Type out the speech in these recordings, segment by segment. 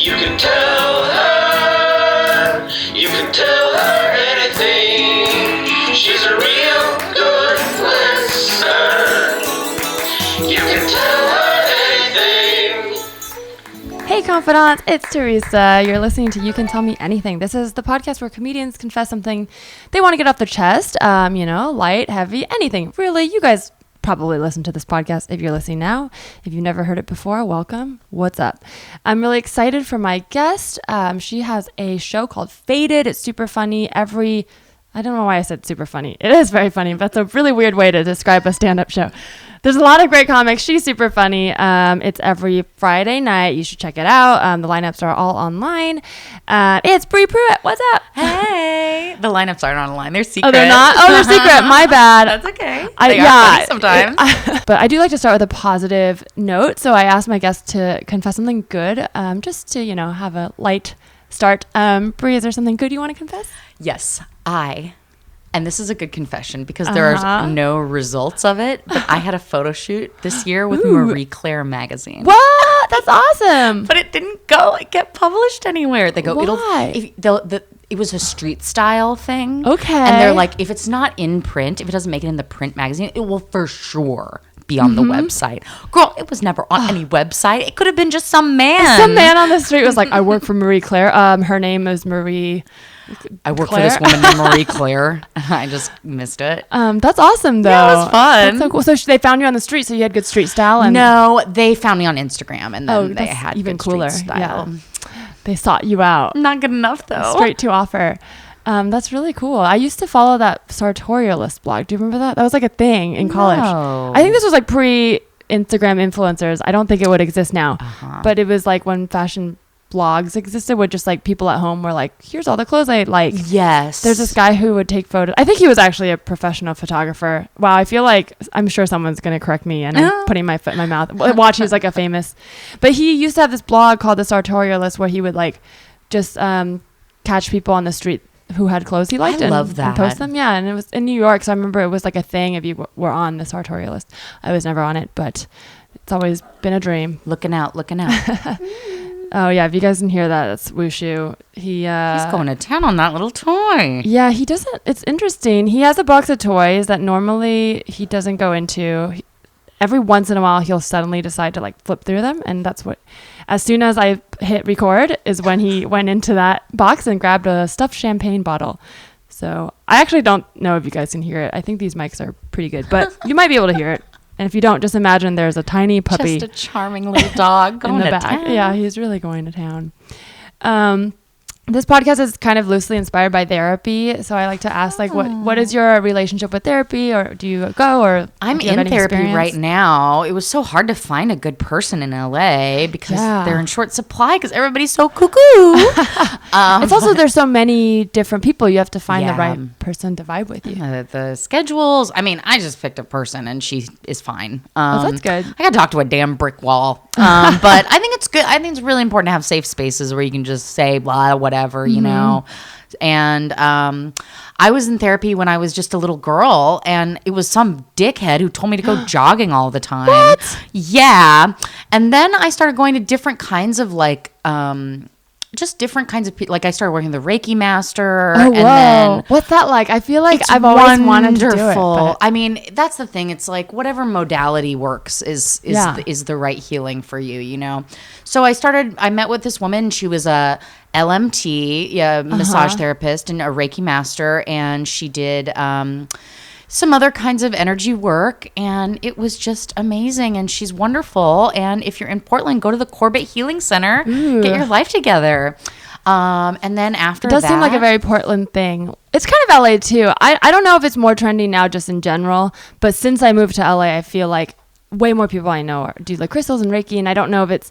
You can tell her. You can tell her anything. She's a real good listener. You can tell her anything. Hey confidants, it's Teresa. You're listening to You Can Tell Me Anything. This is the podcast where comedians confess something they want to get off their chest. Light, heavy, anything. Really, you guys probably listen to this podcast if you're listening now. If you've never heard it before, welcome. What's up? I'm really excited for my guest. She has a show called Faded. It's super funny. I don't know why I said super funny. It is very funny, but it's a really weird way to describe a stand-up show. There's a lot of great comics. She's super funny. It's every Friday night. You should check it out. The lineups are all online. It's Bri Pruett. What's up? Hey. The lineups aren't online. They're secret. Oh, they're not? Oh, they're secret. My bad. That's okay. They are funny sometimes. But I do like to start with a positive note. So I asked my guests to confess something good, just to, have a light start. Bri, is there something good you want to confess? Yes, and this is a good confession because there are no results of it, but I had a photo shoot this year with Marie Claire magazine. What? That's awesome. But it didn't get published anywhere. They go, why? It was a street style thing. Okay. And they're like, if it's not in print, if it doesn't make it in the print magazine, it will for sure be on the website. Girl, it was never on any website. It could have been just some man. Some man on the street was like, I work for Marie Claire. Her name is Marie I work Claire. for this woman named Marie Claire. I just missed it. That's awesome, though. Yeah, it was fun. That's so cool. So they found you on the street, so you had good street style? No, they found me on Instagram, and then they had even good cooler. street style. Yeah. They sought you out. Not good enough, though. Straight to offer. That's really cool. I used to follow that sartorialist blog. Do you remember that? That was like a thing in college. No. I think this was like pre-Instagram influencers. I don't think it would exist now. But it was like when fashion blogs existed, where just like people at home were like, here's all the clothes I like. Yes. There's this guy who would take photos. I think he was actually a professional photographer. Wow. I feel like I'm sure someone's going to correct me and I'm putting my foot in my mouth. Watch, he's like a famous, but he used to have this blog called The Sartorialist where he would like just catch people on the street who had clothes he liked. I love that. And post them. Yeah. And it was in New York. So I remember it was like a thing if you were on The Sartorialist. I was never on it, but it's always been a dream. Looking out. Oh, yeah. If you guys can hear that, it's Wushu. He's going to town on that little toy. Yeah, he doesn't. It's interesting. He has a box of toys that normally he doesn't go into. Every once in a while, he'll suddenly decide to like flip through them. And that's what, as soon as I hit record, is when he went into that box and grabbed a stuffed champagne bottle. So I actually don't know if you guys can hear it. I think these mics are pretty good, but you might be able to hear it. And if you don't, just imagine there's a tiny puppy. Just a charming little dog going in the to back. town. Yeah, he's really going to town. This podcast is kind of loosely inspired by therapy. So I like to ask, like, what is your relationship with therapy? Or do you go? Or I'm in therapy right now. It was so hard to find a good person in LA because they're in short supply because everybody's so cuckoo. It's also, there's so many different people. You have to find the right person to vibe with you. The schedules. I mean, I just picked a person and she is fine. That's good. I got to talk to a damn brick wall. But I think it's good. I think it's really important to have safe spaces where you can just say blah, whatever, you know. And I was in therapy when I was just a little girl, and it was some dickhead who told me to go jogging all the time. What? Yeah. And then I started going to different kinds of like just different kinds of people. Like I started working with the Reiki master. Oh, and then what's that like? I feel like it's I've always wanted to do it. But I mean, that's the thing. It's like whatever modality works is the right healing for you, you know? So I met with this woman. She was a LMT, massage therapist and a Reiki master. And she did some other kinds of energy work, and it was just amazing. And she's wonderful. And if you're in Portland, go to the Corbett Healing Center, get your life together. And then after that, it does seem like a very Portland thing. It's kind of LA too. I don't know if it's more trendy now just in general, but since I moved to LA, I feel like way more people I know do like crystals and Reiki, and I don't know if it's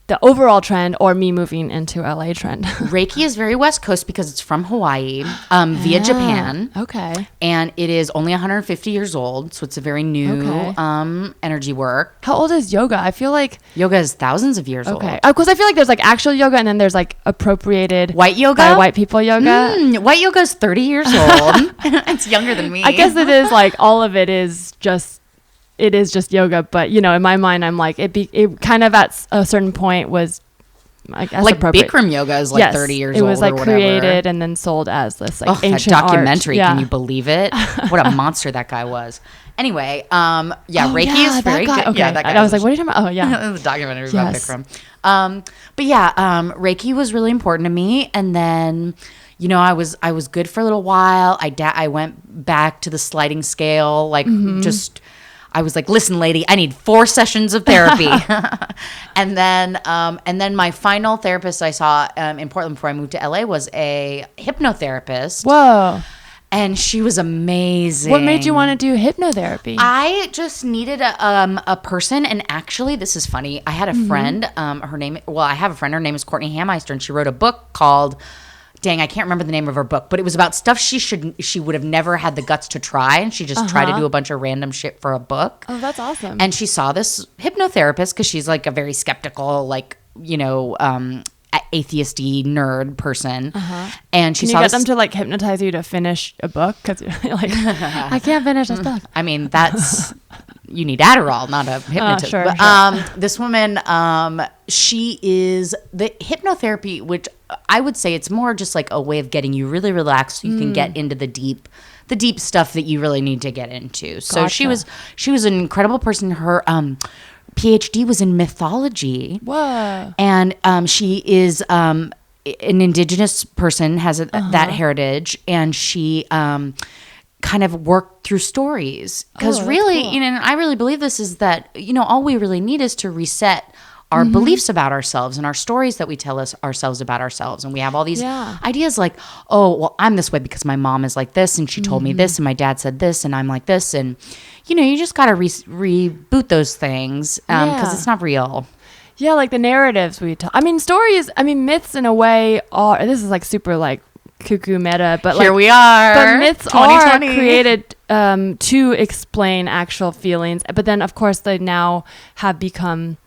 the overall trend or me moving into LA trend. Reiki is very West Coast because it's from Hawaii via Japan. Okay. And it is only 150 years old, so it's a very new energy work. How old is yoga? I feel like yoga is thousands of years old. Okay. Because I feel like there's like actual yoga and then there's like appropriated white yoga by white people yoga. White yoga is 30 years old. It's younger than me. I guess it is like all of it is just yoga, but you know, in my mind, I'm like it kind of at a certain point was I guess like appropriate. Bikram yoga is like Yes, 30 years it old was like or whatever. created and then sold as this like That ancient art. documentary. Yeah. Can you believe it? What a monster that guy was. Anyway, Reiki is very guy. good. Okay. Yeah, that guy. I was like, what are you talking about? Oh, yeah. The documentary about Yes. Bikram. But yeah, Reiki was really important to me. And then, you know, I was good for a little while. I went back to the sliding scale, like just. I was like, listen, lady, I need 4 sessions of therapy. and then my final therapist I saw in Portland before I moved to LA was a hypnotherapist. Whoa. And she was amazing. What made you want to do hypnotherapy? I just needed a person, and actually, this is funny. I had a friend. I have a friend. Her name is Courtney Hammeister, and she wrote a book called. Dang, I can't remember the name of her book, but it was about stuff she would have never had the guts to try, and she just tried to do a bunch of random shit for a book. Oh, that's awesome. And she saw this hypnotherapist because she's like a very skeptical, like, you know, atheist-y nerd person. And she Can saw you get this, them to like hypnotize you to finish a book? Because you're like, I can't finish this book. I mean, that's you need Adderall, not a hypnotist. Sure, but, this woman, she is the hypnotherapy, which I would say it's more just like a way of getting you really relaxed so you can get into the deep stuff that you really need to get into. So Gotcha. she was an incredible person. Her PhD was in mythology. Whoa. And she is an indigenous person, has that heritage, and she kind of worked through stories. Because really, cool. you know, and I really believe this is that, you know, all we really need is to reset our beliefs about ourselves and our stories that we tell ourselves about ourselves. And we have all these ideas like, oh, well, I'm this way because my mom is like this and she told me this and my dad said this and I'm like this. And, you know, you just got to reboot those things because it's not real. Yeah, like the narratives we tell. I mean, stories, I mean, myths in a way are, this is like super like cuckoo meta, but Here like, we are. but myths are 2020. created to explain actual feelings. But then, of course, they now have become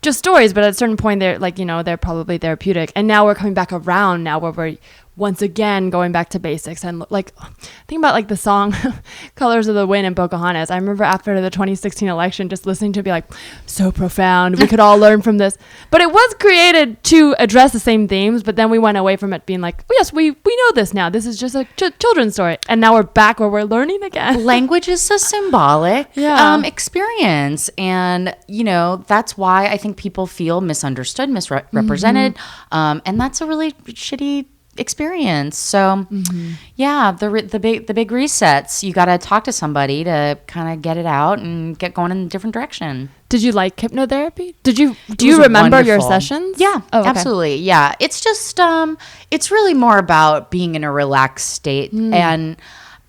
just stories, but at a certain point they're like, you know, they're probably therapeutic. And now we're coming back around now where we're once again going back to basics. And like, think about like the song Colors of the Wind and Pocahontas. I remember after the 2016 election just listening to it be like, so profound, we could all learn from this. But it was created to address the same themes, but then we went away from it being like, oh, yes, we know this now, this is just a children's story. And now we're back where we're learning again. Language is a symbolic experience. And, you know, that's why I think people feel misunderstood, misrepresented. And that's a really shitty experience. So the big resets, you got to talk to somebody to kind of get it out and get going in a different direction. Did you like hypnotherapy? Do you remember your sessions? Yeah, oh, okay. absolutely. Yeah. It's just it's really more about being in a relaxed state. And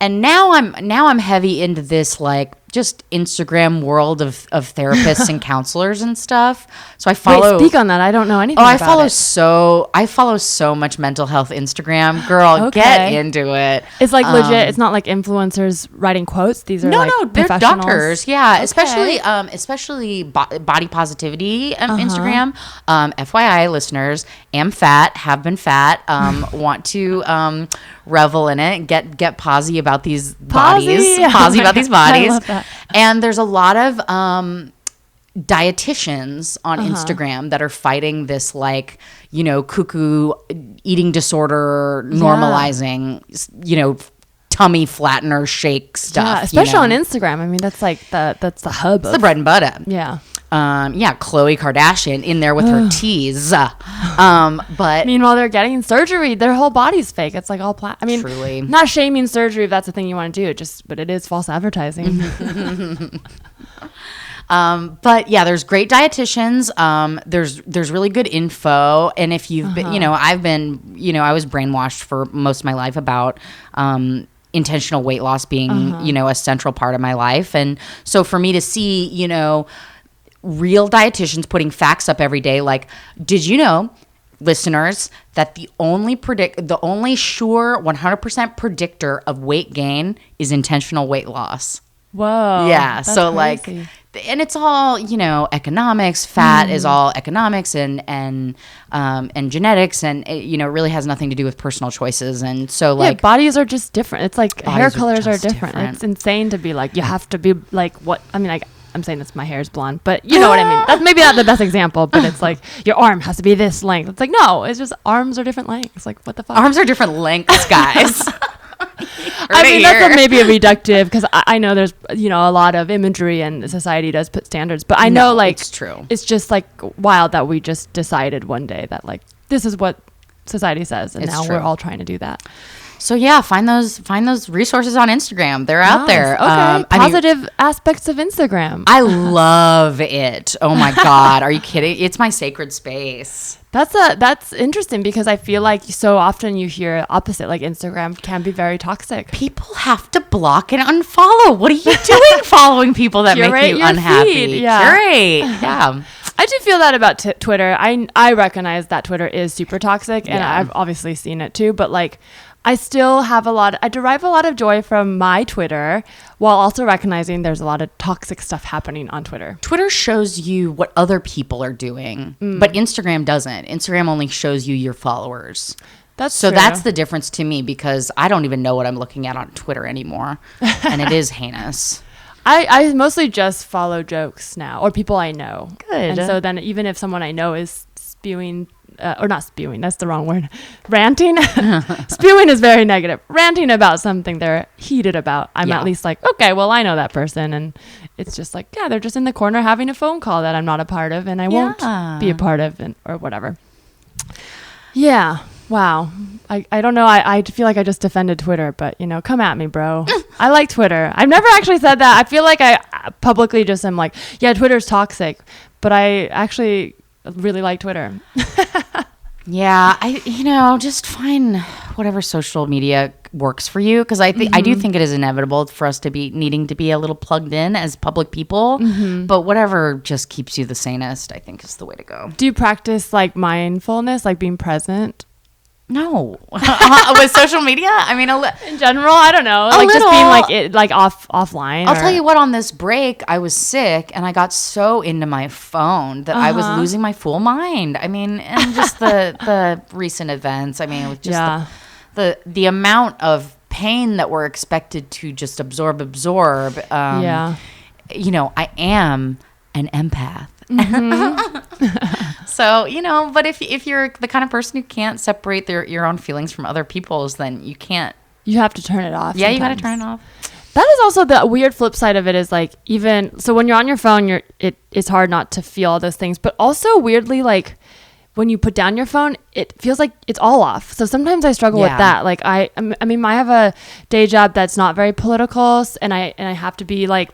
now I'm heavy into this like just Instagram world of therapists and counselors and stuff. So I follow. Wait, speak on that. I don't know anything. I about follow so much mental health Instagram. Girl, Okay. get into it. It's like legit. It's not like influencers writing quotes. These are No, they're professionals. doctors. Yeah, Okay. especially body positivity Instagram. FYI, listeners, am fat, have been fat. Want to revel in it. Get posy about these bodies. Posy about these bodies. I love that. And there's a lot of dietitians on Instagram that are fighting this like, you know, cuckoo eating disorder normalizing, you know, tummy flattener shake stuff. Yeah, especially you know? on Instagram. I mean, that's like that's the hub. It's the bread and butter. Yeah. Khloe Kardashian in there with her teas. But Meanwhile, they're getting surgery. Their whole body's fake. It's like all I mean, Truly. not shaming surgery if that's the thing you want to do. But it is false advertising. But yeah, there's great dietitians. There's really good info. And if you've been, you know, I was brainwashed for most of my life about, intentional weight loss being, you know, a central part of my life. And so for me to see, you know, real dietitians putting facts up every day, like, did you know, listeners, that the only sure 100% predictor of weight gain is intentional weight loss? Whoa. Yeah. That's So crazy. like, and it's all, you know, economics. Fat is all economics and genetics, and it, you know, really has nothing to do with personal choices. And so like, bodies are just different. It's like hair Bodies are colors are just different. different. It's insane to be like, you have to be like what, I mean, like I'm saying my hair is blonde, but you know what I mean. That's maybe not the best example, but it's like your arm has to be this length. It's like, no, it's just arms are different lengths. Like, what the fuck? Arms are different lengths, guys. I mean, that's maybe a reductive, because I know there's, a lot of imagery and society does put standards, but I know like it's true. It's just like wild that we just decided one day that like this is what society says, and now we're all trying to do that. So yeah, find those resources on Instagram. They're out there. Okay. Positive aspects of Instagram. I love it. Oh my God. Are you kidding? It's my sacred space. That's interesting, because I feel like so often you hear opposite, like Instagram can be very toxic. People have to block and unfollow. What are you doing following people that make you unhappy? Feed. Yeah. Curate. Yeah. I do feel that about Twitter. I recognize that Twitter is super toxic, and I've obviously seen it too, but like I still have I derive a lot of joy from my Twitter, while also recognizing there's a lot of toxic stuff happening on Twitter. Twitter shows you what other people are doing, but Instagram doesn't. Instagram only shows you your followers. That's the difference to me, because I don't even know what I'm looking at on Twitter anymore, and it is heinous. I mostly just follow jokes now, or people I know. Good. And so then even if someone I know is spewing, or not spewing, that's the wrong word, ranting. Spewing is very negative. Ranting about something they're heated about, I'm at least like, okay, well, I know that person. And it's just like, yeah, they're just in the corner having a phone call that I'm not a part of, and I won't be a part of, or whatever. Yeah. Wow. I don't know. I feel like I just defended Twitter, but, come at me, bro. I like Twitter. I've never actually said that. I feel like I publicly just am like, yeah, Twitter's toxic, but I actually really like Twitter. Yeah. Just find whatever social media works for you, because I do think it is inevitable for us to be needing to be a little plugged in as public people, but whatever just keeps you the sanest, I think, is the way to go. Do you practice like mindfulness, like being present? No. With social media? I mean, in general, I don't know. Like just being like offline. I'll tell you what, on this break, I was sick and I got so into my phone that I was losing my full mind. I mean, and just the recent events. I mean, it was just the amount of pain that we're expected to just absorb. I am an empath. So, but if you're the kind of person who can't separate your own feelings from other people's, then you have to turn it off. Yeah, sometimes. You got to turn it off. That is also the weird flip side of it, is like, even so when you're on your phone, it's hard not to feel all those things, but also weirdly, like when you put down your phone, it feels like it's all off. So sometimes I struggle with that. Like I mean, I have a day job that's not very political, and I have to be like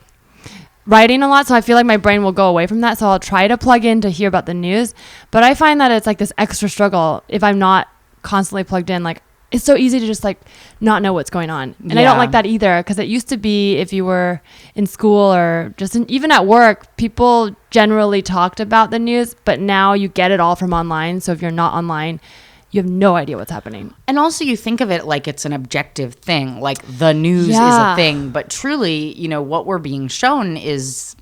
writing a lot, so I feel like my brain will go away from that, so I'll try to plug in to hear about the news, but I find that it's like this extra struggle if I'm not constantly plugged in. Like it's so easy to just like not know what's going on, and I don't like that either, because it used to be if you were in school or just even at work, people generally talked about the news, but now you get it all from online. So if you're not online, you have no idea what's happening. And also you think of it like it's an objective thing, like the news is a thing. But truly, what we're being shown is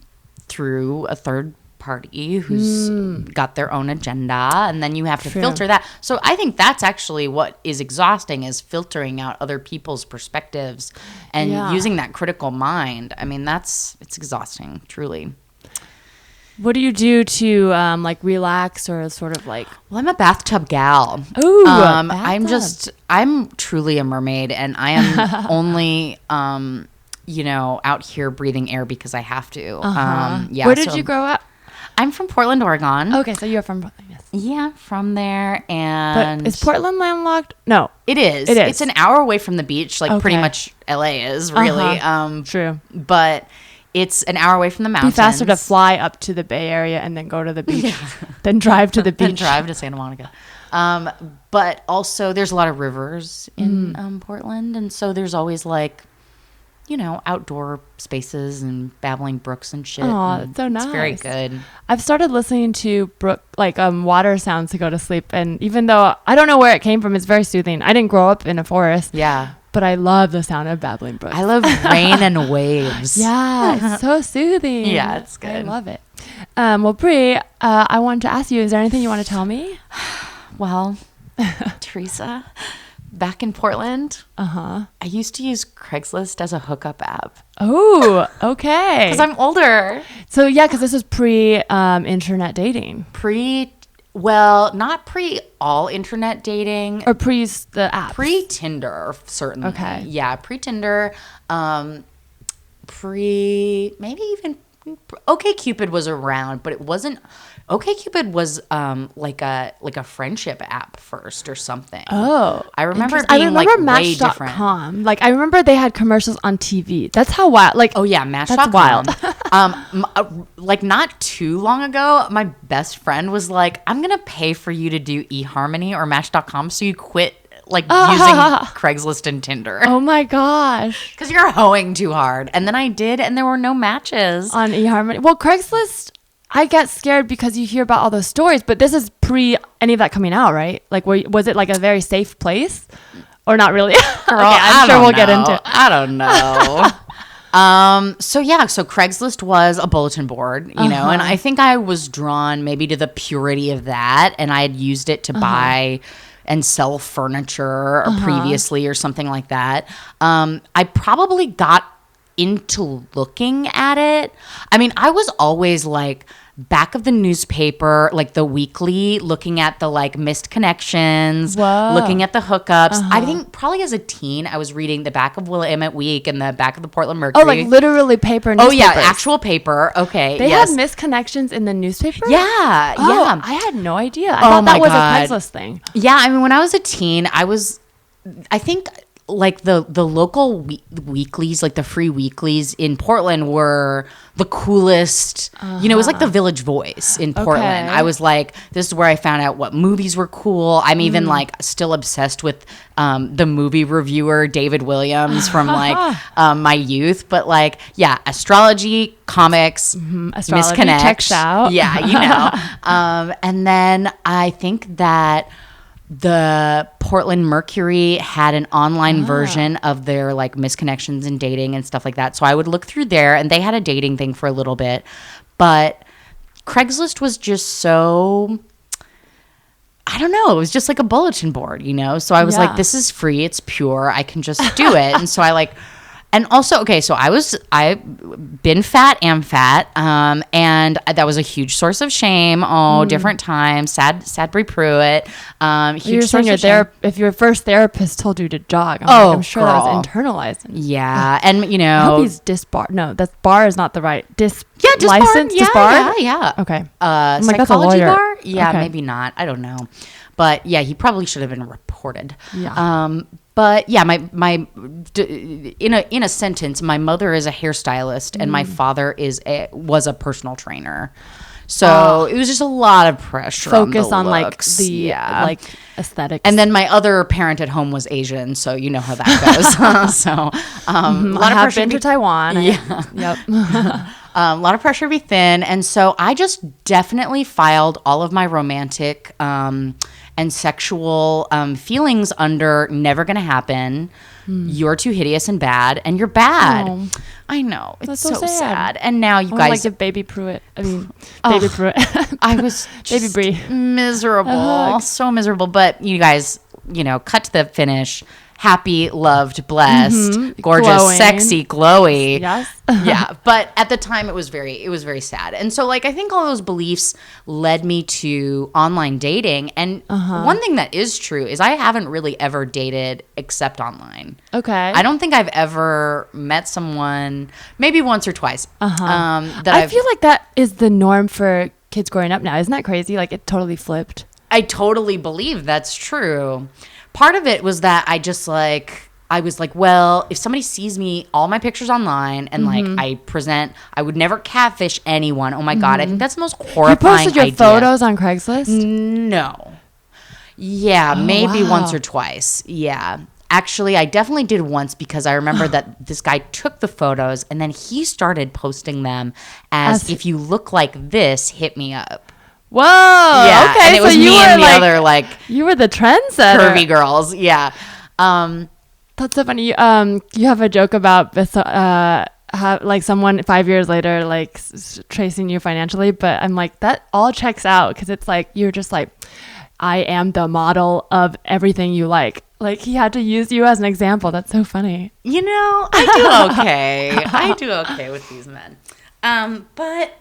through a third party who's got their own agenda. And then you have to filter that. So I think that's actually what is exhausting, is filtering out other people's perspectives and using that critical mind. I mean, it's exhausting, truly. What do you do to like relax, or sort of like? Well, I'm a bathtub gal. Ooh, I'm truly a mermaid, and I am only out here breathing air because I have to. Where did you grow up? I'm from Portland, Oregon. Okay, so you're from yes. Yeah, from there. And but is Portland landlocked? No, it is. It's an hour away from the beach, like pretty much LA is really. True, but it's an hour away from the mountains. Be faster to fly up to the Bay Area and then go to the beach, than drive to the beach. Then drive to Santa Monica. But also, there's a lot of rivers in Portland, and so there's always like, outdoor spaces and babbling brooks and shit. Oh, that's so nice. It's very good. I've started listening to water sounds to go to sleep, and even though I don't know where it came from, it's very soothing. I didn't grow up in a forest. Yeah. But I love the sound of babbling brooks. I love rain and waves. Yeah, it's so soothing. Yeah, it's good. I love it. Well, Bri, I wanted to ask you, is there anything you want to tell me? Well, Teresa, back in Portland, Uh-huh. I used to use Craigslist as a hookup app. Oh, okay. Because I'm older. So yeah, because this is pre-internet dating. Well, not pre all internet dating. Or pre the app. Pre-Tinder, certainly. Okay. Yeah, pre-Tinder. Maybe even OkCupid was around, but it wasn't. OkCupid was like a friendship app first or something. Oh, I remember it I being remember like way different. Match.com. Like I remember they had commercials on TV. That's how wild. Like Oh yeah, Match.com. That's wild. Like not too long ago, my best friend was like, "I'm gonna pay for you to do eHarmony or Match.com, so you quit like using Craigslist and Tinder." Oh my gosh. Because you're hoeing too hard. And then I did, and there were no matches. On eHarmony. Well, Craigslist, I get scared because you hear about all those stories, but this is pre any of that coming out, right? Like, was it like a very safe place? Or not really? Girl, okay, I'm sure we'll get into it. I don't know. So Craigslist was a bulletin board, you know, and I think I was drawn maybe to the purity of that, and I had used it to buy and sell furniture or previously or something like that. I probably got into looking at it. I mean, I was always like back of the newspaper, like the weekly, looking at the like missed connections, looking at the hookups. I think probably as a teen, I was reading the back of Willamette Week and the back of the Portland Mercury. Oh, like literally paper Oh newspapers. yeah, actual paper. Okay, They had misconnections in the newspaper? Yeah, Oh, yeah. I had no idea. I thought that was a Craigslist thing. Yeah, I mean, when I was a teen, I think like the local weeklies, like the free weeklies in Portland were the coolest. You know, it was like the Village Voice in Portland. I was like, this is where I found out what movies were cool. I'm even like still obsessed with the movie reviewer David Williams from like my youth. But like, yeah, astrology, comics, Astrology misconnects. checks out. Yeah, you know. And then I think that the Portland Mercury had an online version of their like misconnections and dating and stuff like that. So I would look through there, and they had a dating thing for a little bit. But Craigslist was just so, I don't know, it was just like a bulletin board, you know? So I was like, this is free, it's pure, I can just do it. And so I like, and also, okay, so I've been fat, am fat, and that was a huge source of shame. Oh, different times, sad Bri Pruett. You're saying if your first therapist told you to jog, I'm sure that was internalized. Yeah, and you know, I hope he's disbarred. No, that's bar is not the right disbarred. license. Disbarred? Yeah. Okay. Like that's a psychology lawyer. bar? Yeah, Okay. maybe not. I don't know, but yeah, he probably should have been reported. Yeah. But yeah, in a sentence, my mother is a hairstylist and my father was a personal trainer. So it was just a lot of pressure. Focus on like like the like aesthetics. And then my other parent at home was Asian, so you know how that goes. So a lot of I have pressure been to Taiwan. Yeah. Yep. A lot of pressure to be thin, and so I just definitely filed all of my romantic and sexual feelings under "never gonna happen." You're too hideous and bad, and you're bad. Oh. I know, it's That's so so sad. sad. And now you I guys, like the baby Pruett. Baby Pruett. I was Baby just Bri. miserable, so miserable. But you guys, you know, cut to the finish. Happy, loved, blessed, gorgeous, Glowing. sexy, glowy. Yes. Yeah, but at the time it was very sad. And so like I think all those beliefs led me to online dating. And one thing that is true is I haven't really ever dated except online. Okay. I don't think I've ever met someone, maybe once or twice. I feel like that is the norm for kids growing up now. Isn't that crazy? Like it totally flipped. I totally believe that's true. Part of it was that I was like, well, if somebody sees me, all my pictures online, and like I would never catfish anyone. Oh my God, I think that's the most horrifying You posted your idea. photos on Craigslist? No. Yeah, maybe wow. once or twice. Yeah. Actually, I definitely did once because I remember that this guy took the photos and then he started posting them as if you look like this, hit me up. Whoa. Yeah, Okay. and it was me and the other like you were the trendsetter. curvy girls. Yeah. That's so funny. You have a joke about this, like someone 5 years later, like tracing you financially, but I'm like that all checks out because it's like you're just like I am the model of everything you like. Like he had to use you as an example. That's so funny. You know, I do okay. I do okay with these men. But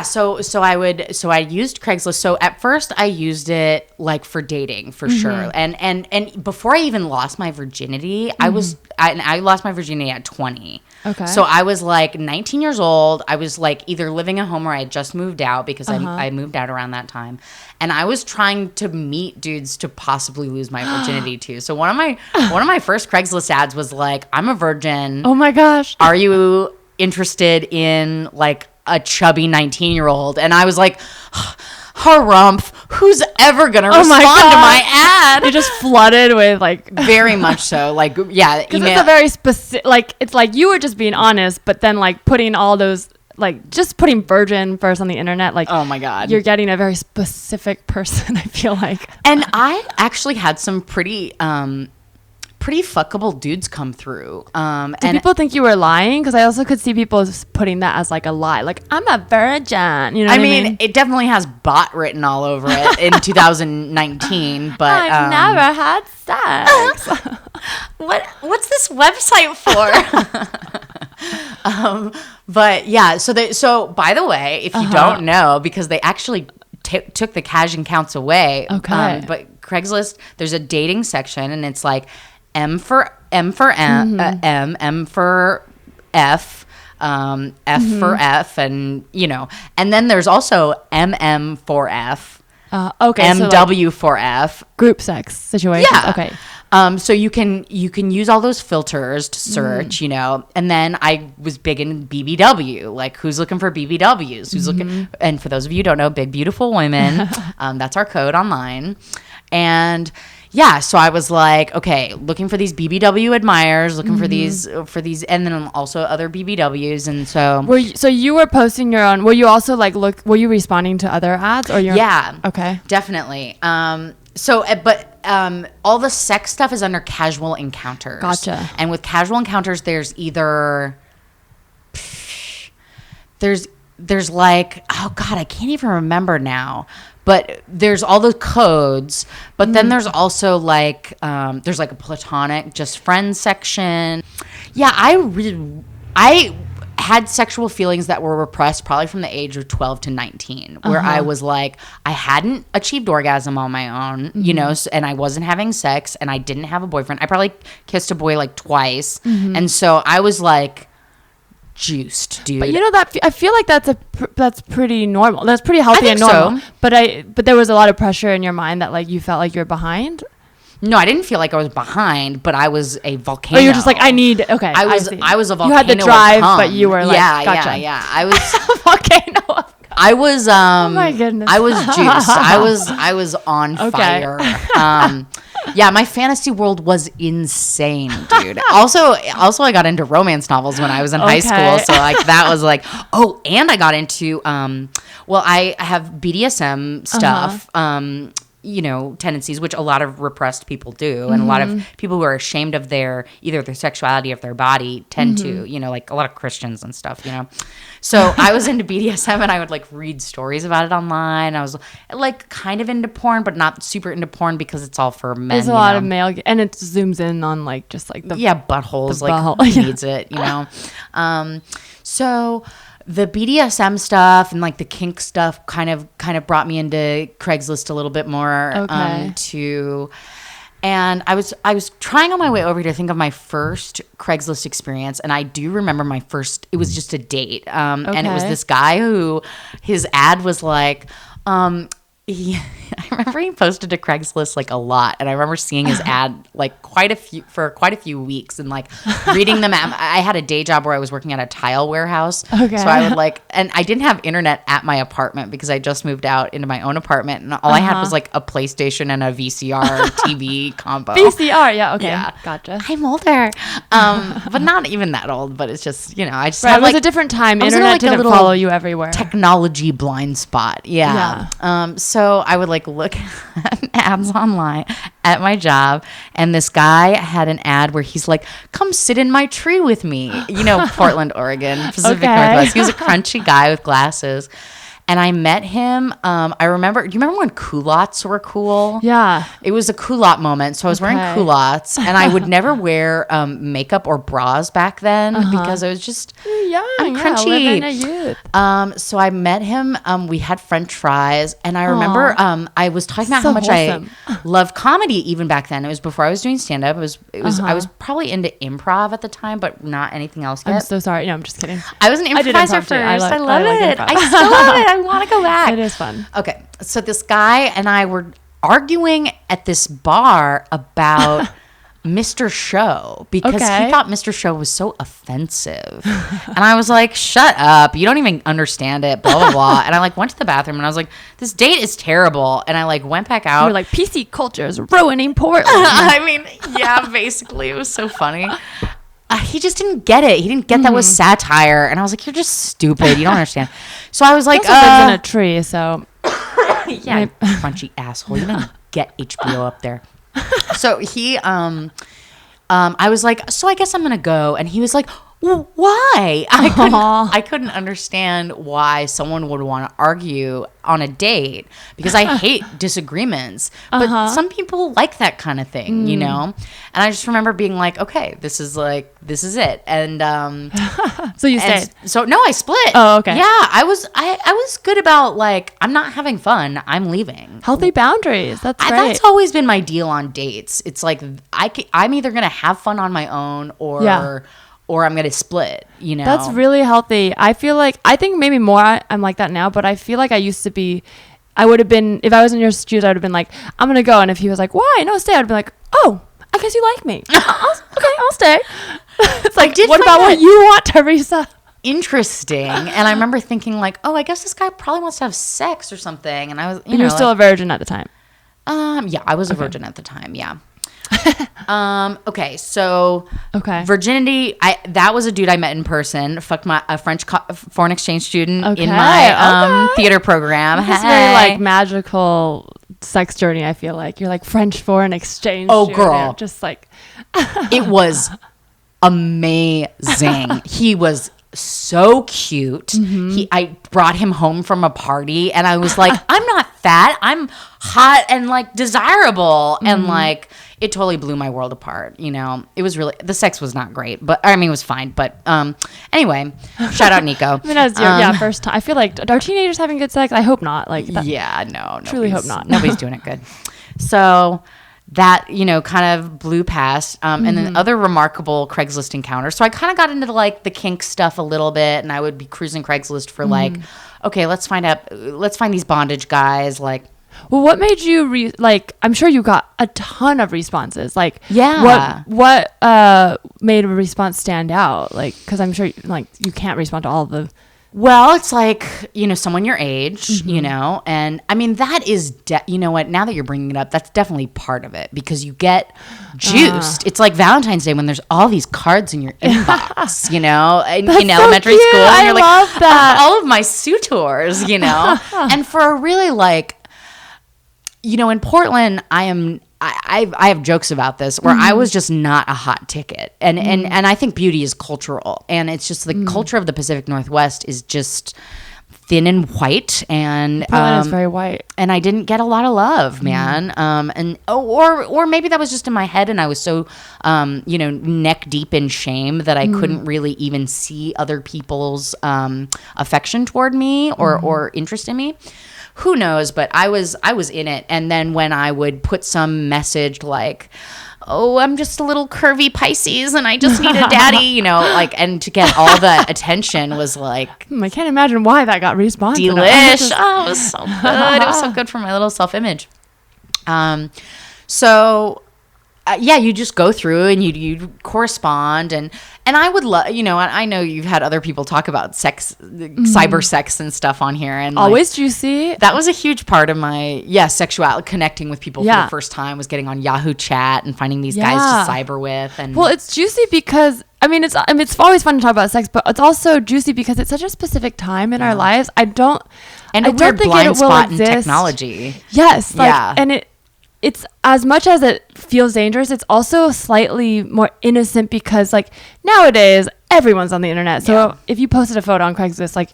so I used Craigslist. So at first I used it like for dating for sure. And before I even lost my virginity, I lost my virginity at 20. Okay. So I was like 19 years old. I was like either living at home or I had just moved out because I moved out around that time. And I was trying to meet dudes to possibly lose my virginity to. So one of my first Craigslist ads was like, I'm a virgin. Oh my gosh. Are you interested in like a chubby 19-year-old? And I was like, harumph, who's ever gonna respond to my ad? You're just flooded with like very much so, like, yeah, because it's a very specific, like, it's like you were just being honest, but then like putting all those, like just putting virgin first on the internet, like, oh my god, you're getting a very specific person. I feel like. And I actually had some pretty fuckable dudes come through. Do people think you were lying? Because I also could see people putting that as like a lie. Like, I'm a virgin. You know what I mean? It definitely has bot written all over it in 2019. But I've never had sex. What's this website for? But yeah, so by the way, if you don't know, because they actually took the cash and counts away. Okay. But Craigslist, there's a dating section, and it's like M for M, for F, F for F, and you know, and then there's also MM for F, okay, MW so like for F, group sex situation. Yeah. Okay. So you can use all those filters to search, you know, and then I was big in BBW, like who's looking for BBWs, who's looking, and for those of you who don't know, Big Beautiful Women, that's our code online, and yeah, so I was like, okay, looking for these BBW admirers, looking for these, and then also other BBWs, and so. So you were posting your own. Were you also like were you responding to other ads or your? Yeah. Okay. Definitely. All the sex stuff is under casual encounters. Gotcha. And with casual encounters, there's like, oh God, I can't even remember now. But there's all the codes, but then there's also like, there's like a platonic just friends section. Yeah, I had sexual feelings that were repressed probably from the age of 12 to 19, where I was like, I hadn't achieved orgasm on my own, you know, and I wasn't having sex and I didn't have a boyfriend. I probably kissed a boy like twice. And so I was like, juiced, dude. But you know that I feel like that's pretty normal. That's pretty healthy and normal. So. But there was a lot of pressure in your mind that like you felt like you're behind. No, I didn't feel like I was behind, but I was a volcano. Oh, you're just like, I need. Okay, I was a volcano. You had the drive, but you were like, gotcha. Yeah. I was volcano. I was. Oh my goodness. I was juiced. I was on fire. Yeah, my fantasy world was insane, dude. Also, I got into romance novels when I was in high school, so like that was like, oh, and I got into I have BDSM stuff, you know, tendencies, which a lot of repressed people do, and a lot of people who are ashamed of either their sexuality or their body tend to, you know, like a lot of Christians and stuff, you know. So I was into BDSM, and I would like read stories about it online. I was like kind of into porn, but not super into porn because it's all for men. There's a lot of male, and it zooms in on like just like the buttholes, like who needs it, you know. So the BDSM stuff and like the kink stuff kind of brought me into Craigslist a little bit more. And I was trying on my way over to think of my first Craigslist experience, and I do remember my first. It was just a date, and it was this guy who his ad was like. I remember he posted to Craigslist like a lot, and I remember seeing his ad like quite a few weeks, and like reading them. I had a day job where I was working at a tile warehouse, so I would and I didn't have internet at my apartment because I just moved out into my own apartment, and all I had was like a PlayStation and a VCR TV combo. VCR, yeah, gotcha. I'm older, but not even that old. But it's just, you know, I just it was a different time. Internet didn't follow you everywhere. Technology blind spot, yeah. So I would like look at ads online at my job, and this guy had an ad where he's like, come sit in my tree with me, you know, Portland, Oregon, Pacific Northwest. He was a crunchy guy with glasses, And I met him. I remember. Do you remember when culottes were cool? Yeah. It was a culotte moment. So I was wearing culottes, and I would never wear makeup or bras back then because I was just I'm crunchy. Living a youth. So I met him. We had French fries, and I remember I was talking about So how much wholesome. I love comedy even back then. It was before I was doing stand up. I was probably into improv at the time, but not anything else yet. I'm so sorry. No, I'm just kidding. I was an I did improviser improv first. too. I love like it. improv. I still love it. I want to go back. It is fun. Okay, so this guy and I were arguing at this bar about Mr. Show because he thought Mr. Show was so offensive. And I was like, shut up. You don't even understand it, blah, blah, blah. And I like went to the bathroom and I was like, this date is terrible. And I like went back out. You're like, PC culture is ruining Portland. I mean, yeah, basically. It was so funny. He just didn't get it. He didn't get that was satire. And I was like, you're just stupid. You don't understand. So I was like, also lives in a tree, so yeah, crunchy asshole. You don't get HBO up there. So he, I was like, so I guess I'm going to go. And he was like, well, why? I couldn't understand why someone would want to argue on a date because I hate disagreements. But some people like that kind of thing, you know? And I just remember being like, okay, this is it. And so you stayed. So no, I split. Oh, okay. Yeah, I was good about like, I'm not having fun. I'm leaving. Healthy boundaries. That's great. That's always been my deal on dates. It's like I'm either going to have fun on my own or I'm going to split, you know? That's really healthy. I think maybe more I'm like that now, but I feel like I used to be, I would have been, if I was in your shoes, I would have been like, I'm going to go. And if he was like, why? No, stay. I'd be like, oh, I guess you like me. I'll stay. It's like, what about what you want, Teresa? Interesting. And I remember thinking like, oh, I guess this guy probably wants to have sex or something. And I was, You're still a virgin at the time. Yeah, I was a virgin at the time. Yeah. Okay, so virginity. That was a dude I met in person. Fucked a French foreign exchange student in my theater program. It's very like magical sex journey. I feel like you're like French foreign exchange. Oh, student. girl, just like it was amazing. He was so cute. I brought him home from a party, and I was like, I'm not fat. I'm hot and like desirable, and like. It totally blew my world apart, you know. It was really, the sex was not great, but I mean, it was fine. But anyway, shout out Nico. I mean, as your first time. I feel like, are teenagers having good sex? I hope not. Like, no, truly hope not. Nobody's doing it good. So that, you know, kind of blew past. And then other remarkable Craigslist encounters. So I kind of got into the kink stuff a little bit, and I would be cruising Craigslist for like, okay, let's find these bondage guys, like. Well, what made you I'm sure you got a ton of responses. Like, yeah, what made a response stand out? Like, because I'm sure you can't respond to all of the. Well, it's like, you know, someone your age, you know, and I mean, that is, you know what, now that you're bringing it up, that's definitely part of it because you get juiced. It's like Valentine's Day when there's all these cards in your inbox, you know, in elementary school. And you're love that. All of my suitors, you know, and for a really like, you know, in Portland, I have jokes about this where I was just not a hot ticket. And I think beauty is cultural. And it's just the culture of the Pacific Northwest is just thin and white. And Portland is very white. And I didn't get a lot of love, man. Or maybe that was just in my head and I was so, you know, neck deep in shame that I couldn't really even see other people's affection toward me or interest in me. Who knows? But I was in it. And then when I would put some message like, oh, I'm just a little curvy Pisces and I just need a daddy, you know, like, and to get all the attention was like. I can't imagine why that got response. Delish. Oh, it was so good. It was so good for my little self-image. So yeah, you just go through and you correspond and I would love, you know, I know you've had other people talk about sex, cyber sex and stuff on here. And always juicy. That was a huge part of my, sexuality, connecting with people for the first time was getting on Yahoo Chat and finding these guys to cyber with. And well, it's juicy because, I mean, it's always fun to talk about sex, but it's also juicy because it's such a specific time in our lives. I don't think it will exist. In technology. Yes. And it's as much as it feels dangerous, it's also slightly more innocent because like nowadays everyone's on the internet. So if you posted a photo on Craigslist, like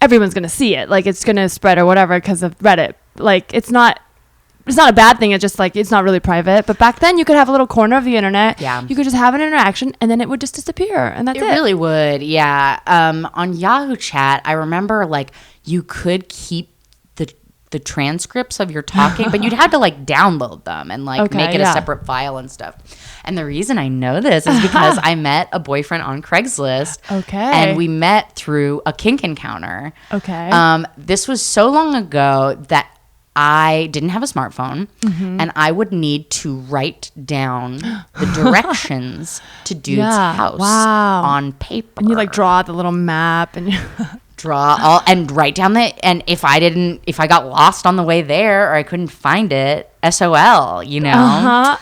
everyone's going to see it. Like it's going to spread or whatever because of Reddit. Like it's not a bad thing. It's just like, it's not really private. But back then you could have a little corner of the internet. Yeah. You could just have an interaction and then it would just disappear. And that's it. It really would. Yeah. On Yahoo Chat, I remember like you could keep the transcripts of your talking, but you'd have to like download them and like make it a separate file and stuff. And the reason I know this is because I met a boyfriend on Craigslist. Okay. And we met through a kink encounter. Okay. This was so long ago that I didn't have a smartphone, and I would need to write down the directions to dude's house on paper. And you like draw the little map and and write down and if I got lost on the way there or I couldn't find it, SOL, you know.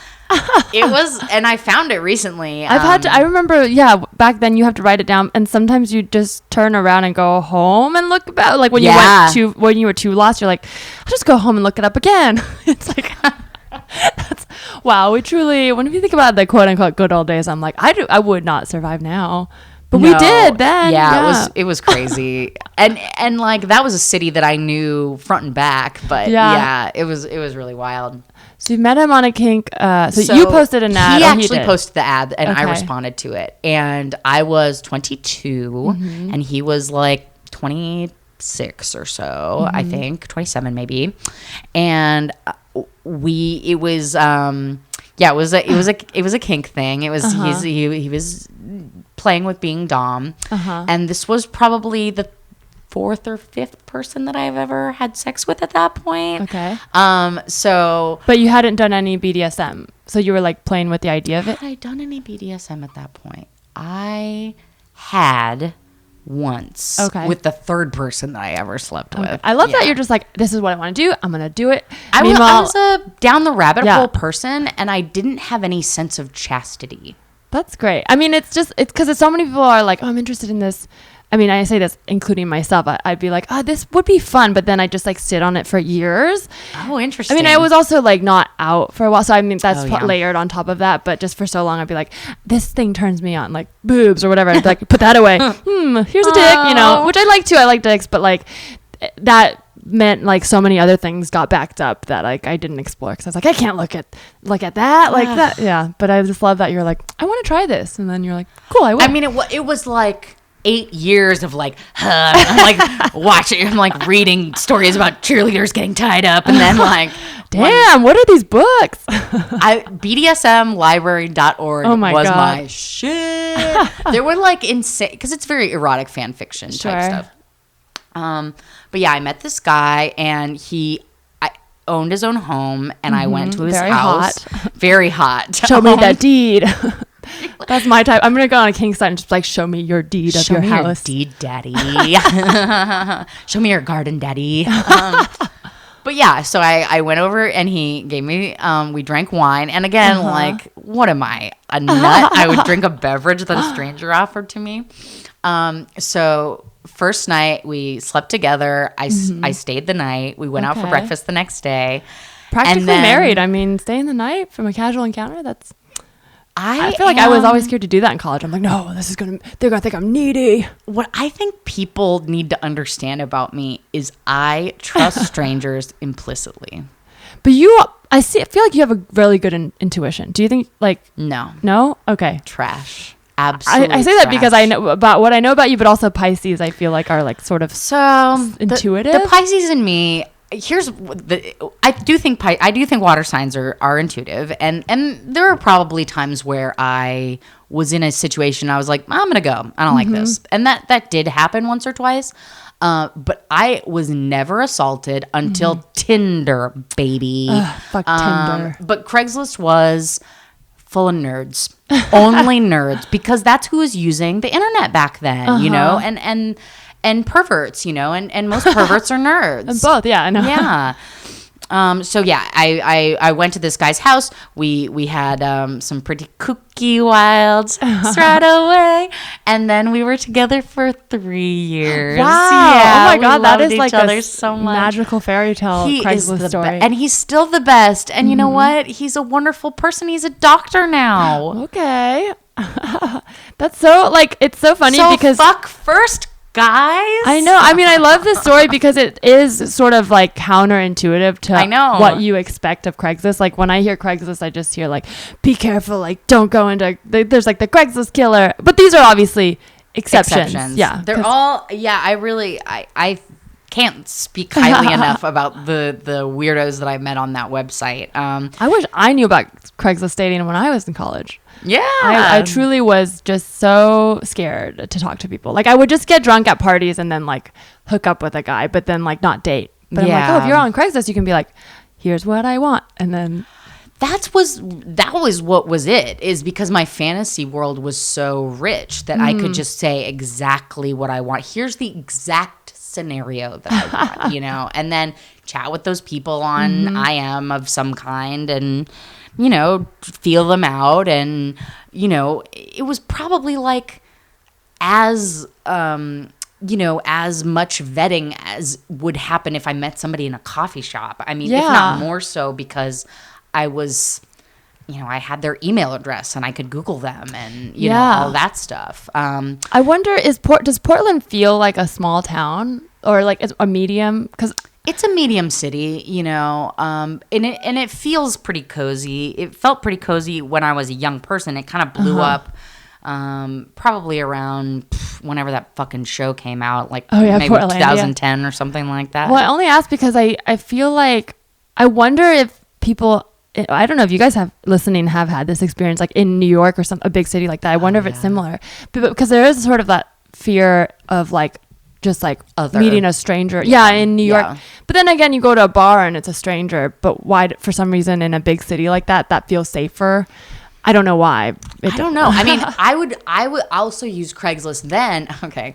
It was, and I found it recently. I remember, back then you have to write it down, and sometimes you just turn around and go home and look about, like when you were too lost, you're like, I'll just go home and look it up again. It's like, wow, we truly, when you think about the quote unquote good old days, I'm like, I would not survive now. But we did then. Yeah, it was crazy. and like that was a city that I knew front and back, but it was really wild. So you met him on a kink. So you posted an ad. He actually posted the ad, and I responded to it. And I was 22, and he was like 26 or so, I think, 27 maybe. And it was a kink thing. It was he was playing with being dom, and this was probably the 4th or 5th person that I've ever had sex with at that point. Okay. But you hadn't done any BDSM, so you were like playing with the idea of it. Had I done any BDSM at that point? I had once with the 3rd person that I ever slept with. I love that you're just like, this is what I want to do. I'm gonna do it. I was a down the rabbit hole person, and I didn't have any sense of chastity. That's great. I mean, it's because so many people are like, oh, I'm interested in this. I mean, I say this including myself. I'd be like, oh, this would be fun. But then I just like sit on it for years. Oh, interesting. I mean, I was also like not out for a while. So I mean, that's layered on top of that. But just for so long, I'd be like, this thing turns me on, like boobs or whatever. I'd be like, put that away. Here's a dick, you know, which I like too. I like dicks. But like that meant like so many other things got backed up that like I didn't explore because I was like, I can't look at that like that. Yeah. But I just love that you're like, I want to try this. And then you're like, cool, I will. I mean, it was like 8 years of like, I'm like watching, I'm like reading stories about cheerleaders getting tied up, and then like, damn, what are these books? BDSMlibrary.org was my shit. There were like insane, because it's very erotic fan fiction type stuff. But yeah, I met this guy, and I owned his own home, and I went to his house. Very hot. Show me that deed. That's my type. I'm gonna go on a kink site and just like, show me your deed of your house. Show me your deed, daddy. Show me your garden, daddy. But yeah, so I went over, and he gave me, we drank wine. And again, like, what am I, a nut? I would drink a beverage that a stranger offered to me. So first night we slept together. I stayed the night. We went out for breakfast the next day. Practically married. I mean, staying the night from a casual encounter, that's... I feel like I was always scared to do that in college. I'm like, no, they're going to think I'm needy. What I think people need to understand about me is I trust strangers implicitly. But I feel like you have a really good intuition. Do you think like... No? Okay. Trash. Absolutely. I say that because I know about what I know about you, but also Pisces, I feel like are like sort of intuitive. The Pisces in me... I do think water signs are intuitive, and there are probably times where I was in a situation I was like, I'm gonna go, I don't like this, and that did happen once or twice, but I was never assaulted until Tinder, baby. Fuck Tinder. But Craigslist was full of nerds, only nerds, because that's who was using the internet back then, you know, and perverts, you know, and most perverts are nerds. And both, yeah, I know. Yeah. So yeah, I went to this guy's house. We had some pretty kooky wilds right away, and then we were together for 3 years. Wow! Yeah, oh my god, that is like a so magical fairy tale Craigslist story. And he's still the best. And you know what? He's a wonderful person. He's a doctor now. Okay. That's so like, it's so funny because fuck first, guys. I know. I mean, I love this story because it is sort of like counterintuitive to what you expect of Craigslist. Like when I hear Craigslist, I just hear like, be careful, like don't go into, there's like the Craigslist killer. But these are obviously exceptions. Yeah. They're all, I can't speak highly enough about the weirdos that I met on that website. I wish I knew about Craigslist dating when I was in college. Yeah. I truly was just so scared to talk to people. Like I would just get drunk at parties and then like hook up with a guy, but then like not date. But I'm like, oh, if you're on Craigslist, you can be like, here's what I want. And then that was what was it, is because my fantasy world was so rich that I could just say exactly what I want. Here's the exact scenario that I want, and then chat with those people on IM of some kind and, feel them out. And, it was probably like as much vetting as would happen if I met somebody in a coffee shop. I mean, if not more so, because I was, I had their email address and I could Google them and, all that stuff. I wonder, does Portland feel like a small town or like a medium? Because it's a medium city, and it feels pretty cozy. It felt pretty cozy when I was a young person. It kind of blew up probably around whenever that fucking show came out, like maybe Portland, 2010 or something like that. Well, I only asked because I feel like, I wonder if people, I don't know if you guys have had this experience like in New York or a big city like that. I wonder if it's similar, because there is sort of that fear of like just like meeting a stranger. Yeah, in New York. But then again, you go to a bar and it's a stranger. But why, for some reason, in a big city like that feels safer? I don't know why. I don't know. I mean, I would also use Craigslist then. Okay.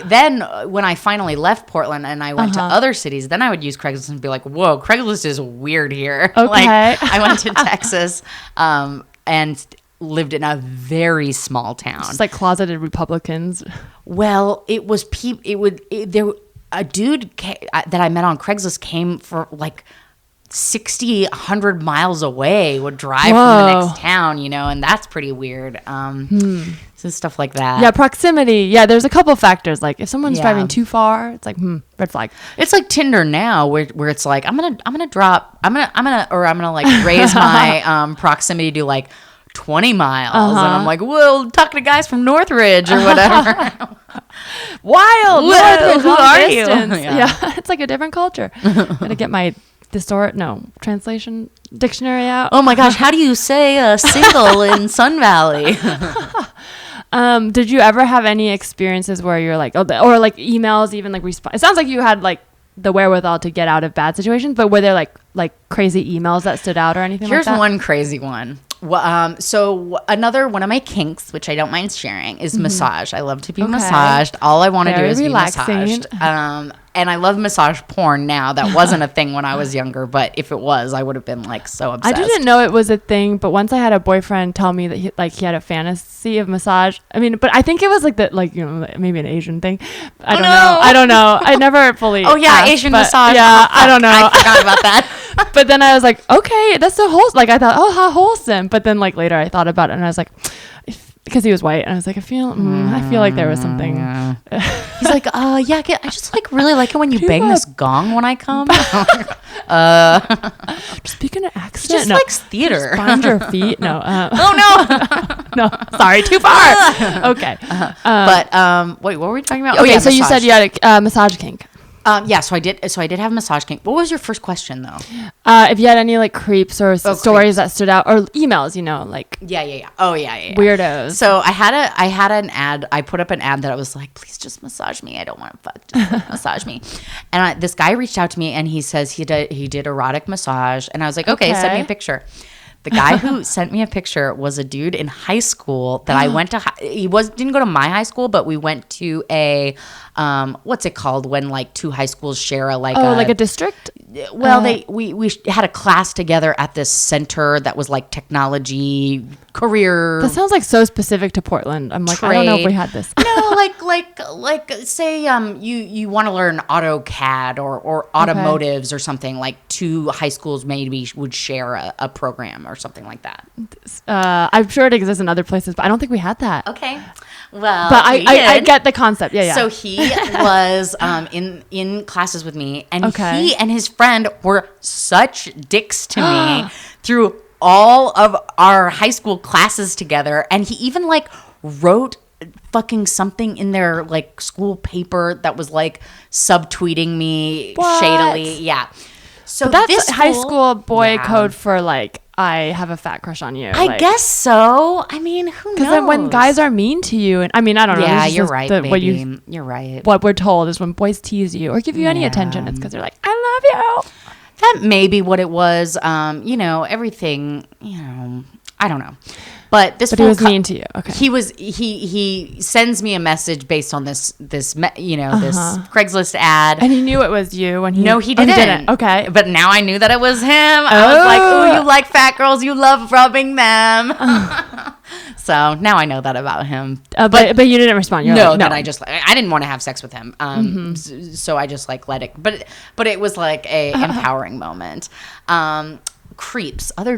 Then when I finally left Portland and I went to other cities, then I would use Craigslist and be like, whoa, Craigslist is weird here. Okay. Like I went to Texas and lived in a very small town. Just like closeted Republicans. Well, it was a dude that I met on Craigslist came for like 60, 100 miles away, would drive from the next town, and that's pretty weird. So stuff like that. Yeah, proximity. Yeah, there's a couple factors. Like if someone's driving too far, it's like red flag. It's like Tinder now, where it's like I'm gonna like raise my proximity to like 20 miles, and I'm like, well, talking to guys from Northridge or whatever. Wild. Northridge, who are you? Yeah, it's like a different culture. Gotta get my translation dictionary out. Oh my gosh, how do you say single in Sun Valley? Did you ever have any experiences where you're like, or like emails, even like respond? It sounds like you had like the wherewithal to get out of bad situations, but were there like crazy emails that stood out or anything like that? Here's one crazy one. So another one of my kinks, which I don't mind sharing, is massage. I love to be massaged. All I want to do is relaxing. Be massaged. And I love massage porn now. That wasn't a thing when I was younger, but if it was, I would have been like so obsessed. I didn't know it was a thing, but once I had a boyfriend tell me that he had a fantasy of massage. I mean, but I think it was like that, like, maybe an Asian thing. I don't know. I never fully. Oh yeah, asked, Asian massage. Yeah, I don't know. I forgot about that. But then I was like, okay, that's so wholesome. Like I thought, oh, how wholesome. But then like later I thought about it and I was like, because he was white, and I was like, I feel like there was something. He's like, yeah, I just like really like it when you bang this gong when I come. Just speaking of accent, just likes theater. Just find your feet. No. Oh no, no. Sorry, too far. Okay. But wait, what were we talking about? Okay, so you said you had a massage kink. Yeah, so I did have a massage kink. What was your first question though? If you had any like creeps or stories that stood out, or emails, like yeah. Oh yeah. Weirdos. So I had an ad. I put up an ad that I was like, please just massage me. I don't want to fuck. Just like, massage me. And this guy reached out to me and he says he did erotic massage, and I was like, okay. Send me a picture. The guy who sent me a picture was a dude in high school that I went to. He didn't go to my high school, but we went to a what's it called when like two high schools share like a district? Well, we had a class together at this center that was like technology career. That sounds like so specific to Portland. I'm like, I don't know if we had this. No, like say you want to learn AutoCAD or automotives or something. Like two high schools maybe would share a program or something like that. I'm sure it exists in other places, but I don't think we had that. Okay. Well, but I get the concept. Yeah. So he was in classes with me, and Okay. he and his friend were such dicks to me through all of our high school classes together. And he even like wrote fucking something in their like school paper that was like subtweeting me shadily. Yeah. So that's this high fool- school boy Yeah. code for like, I have a fat crush on you. I guess so. I mean, who knows? Because when guys are mean to you, and I mean, I don't know. Yeah, this is you're just right, What baby. You're right. What we're told is when boys tease you or give you any Yeah. attention, it's because they're like, I love you. That may be what it was. Everything, I don't know. But this But he fool was mean to you. Okay. He sends me a message based on this Craigslist ad. And he knew it was you when he... No, he Oh, didn't. Okay. But now I knew that it was him. I was like, "Ooh, you like fat girls. You love rubbing them." So now I know that about him. But you didn't respond. You're No, like, that I didn't want to have sex with him. So I just like let it. But it was like a empowering moment. Other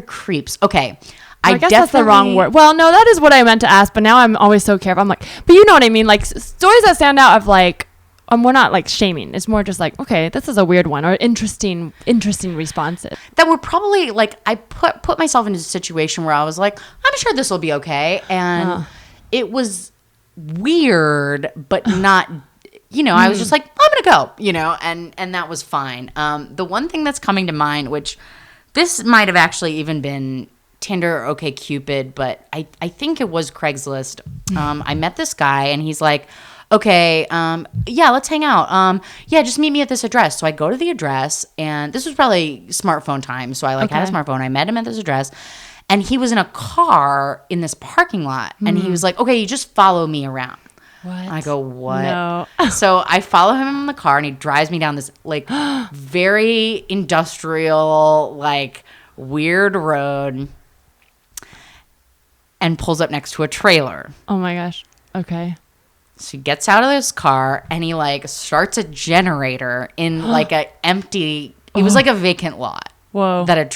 creeps. Okay. I guess that's the wrong word. Well, no, that is what I meant to ask, but now I'm always so careful. I'm like, but you know what I mean? Like stories that stand out of like, we're not like shaming. It's more just like, okay, this is a weird one or interesting responses. That were probably like, I put myself into a situation where I was like, I'm sure this will be okay. And it was weird, but not, I was just like, I'm going to go, and that was fine. The one thing that's coming to mind, which this might have actually even been Tinder or OkCupid, but I think it was Craigslist. I met this guy and he's like, okay, yeah, let's hang out. Yeah, just meet me at this address. So I go to the address, and this was probably smartphone time. So I had a smartphone. I met him at this address, and he was in a car in this parking lot. And he was like, okay, you just follow me around. What? I go, what? No. So I follow him in the car, and he drives me down this like very industrial, like weird road, and pulls up next to a trailer. Oh my gosh. Okay. So he gets out of his car and he like starts a generator in like a empty. It was like a vacant lot. Whoa. That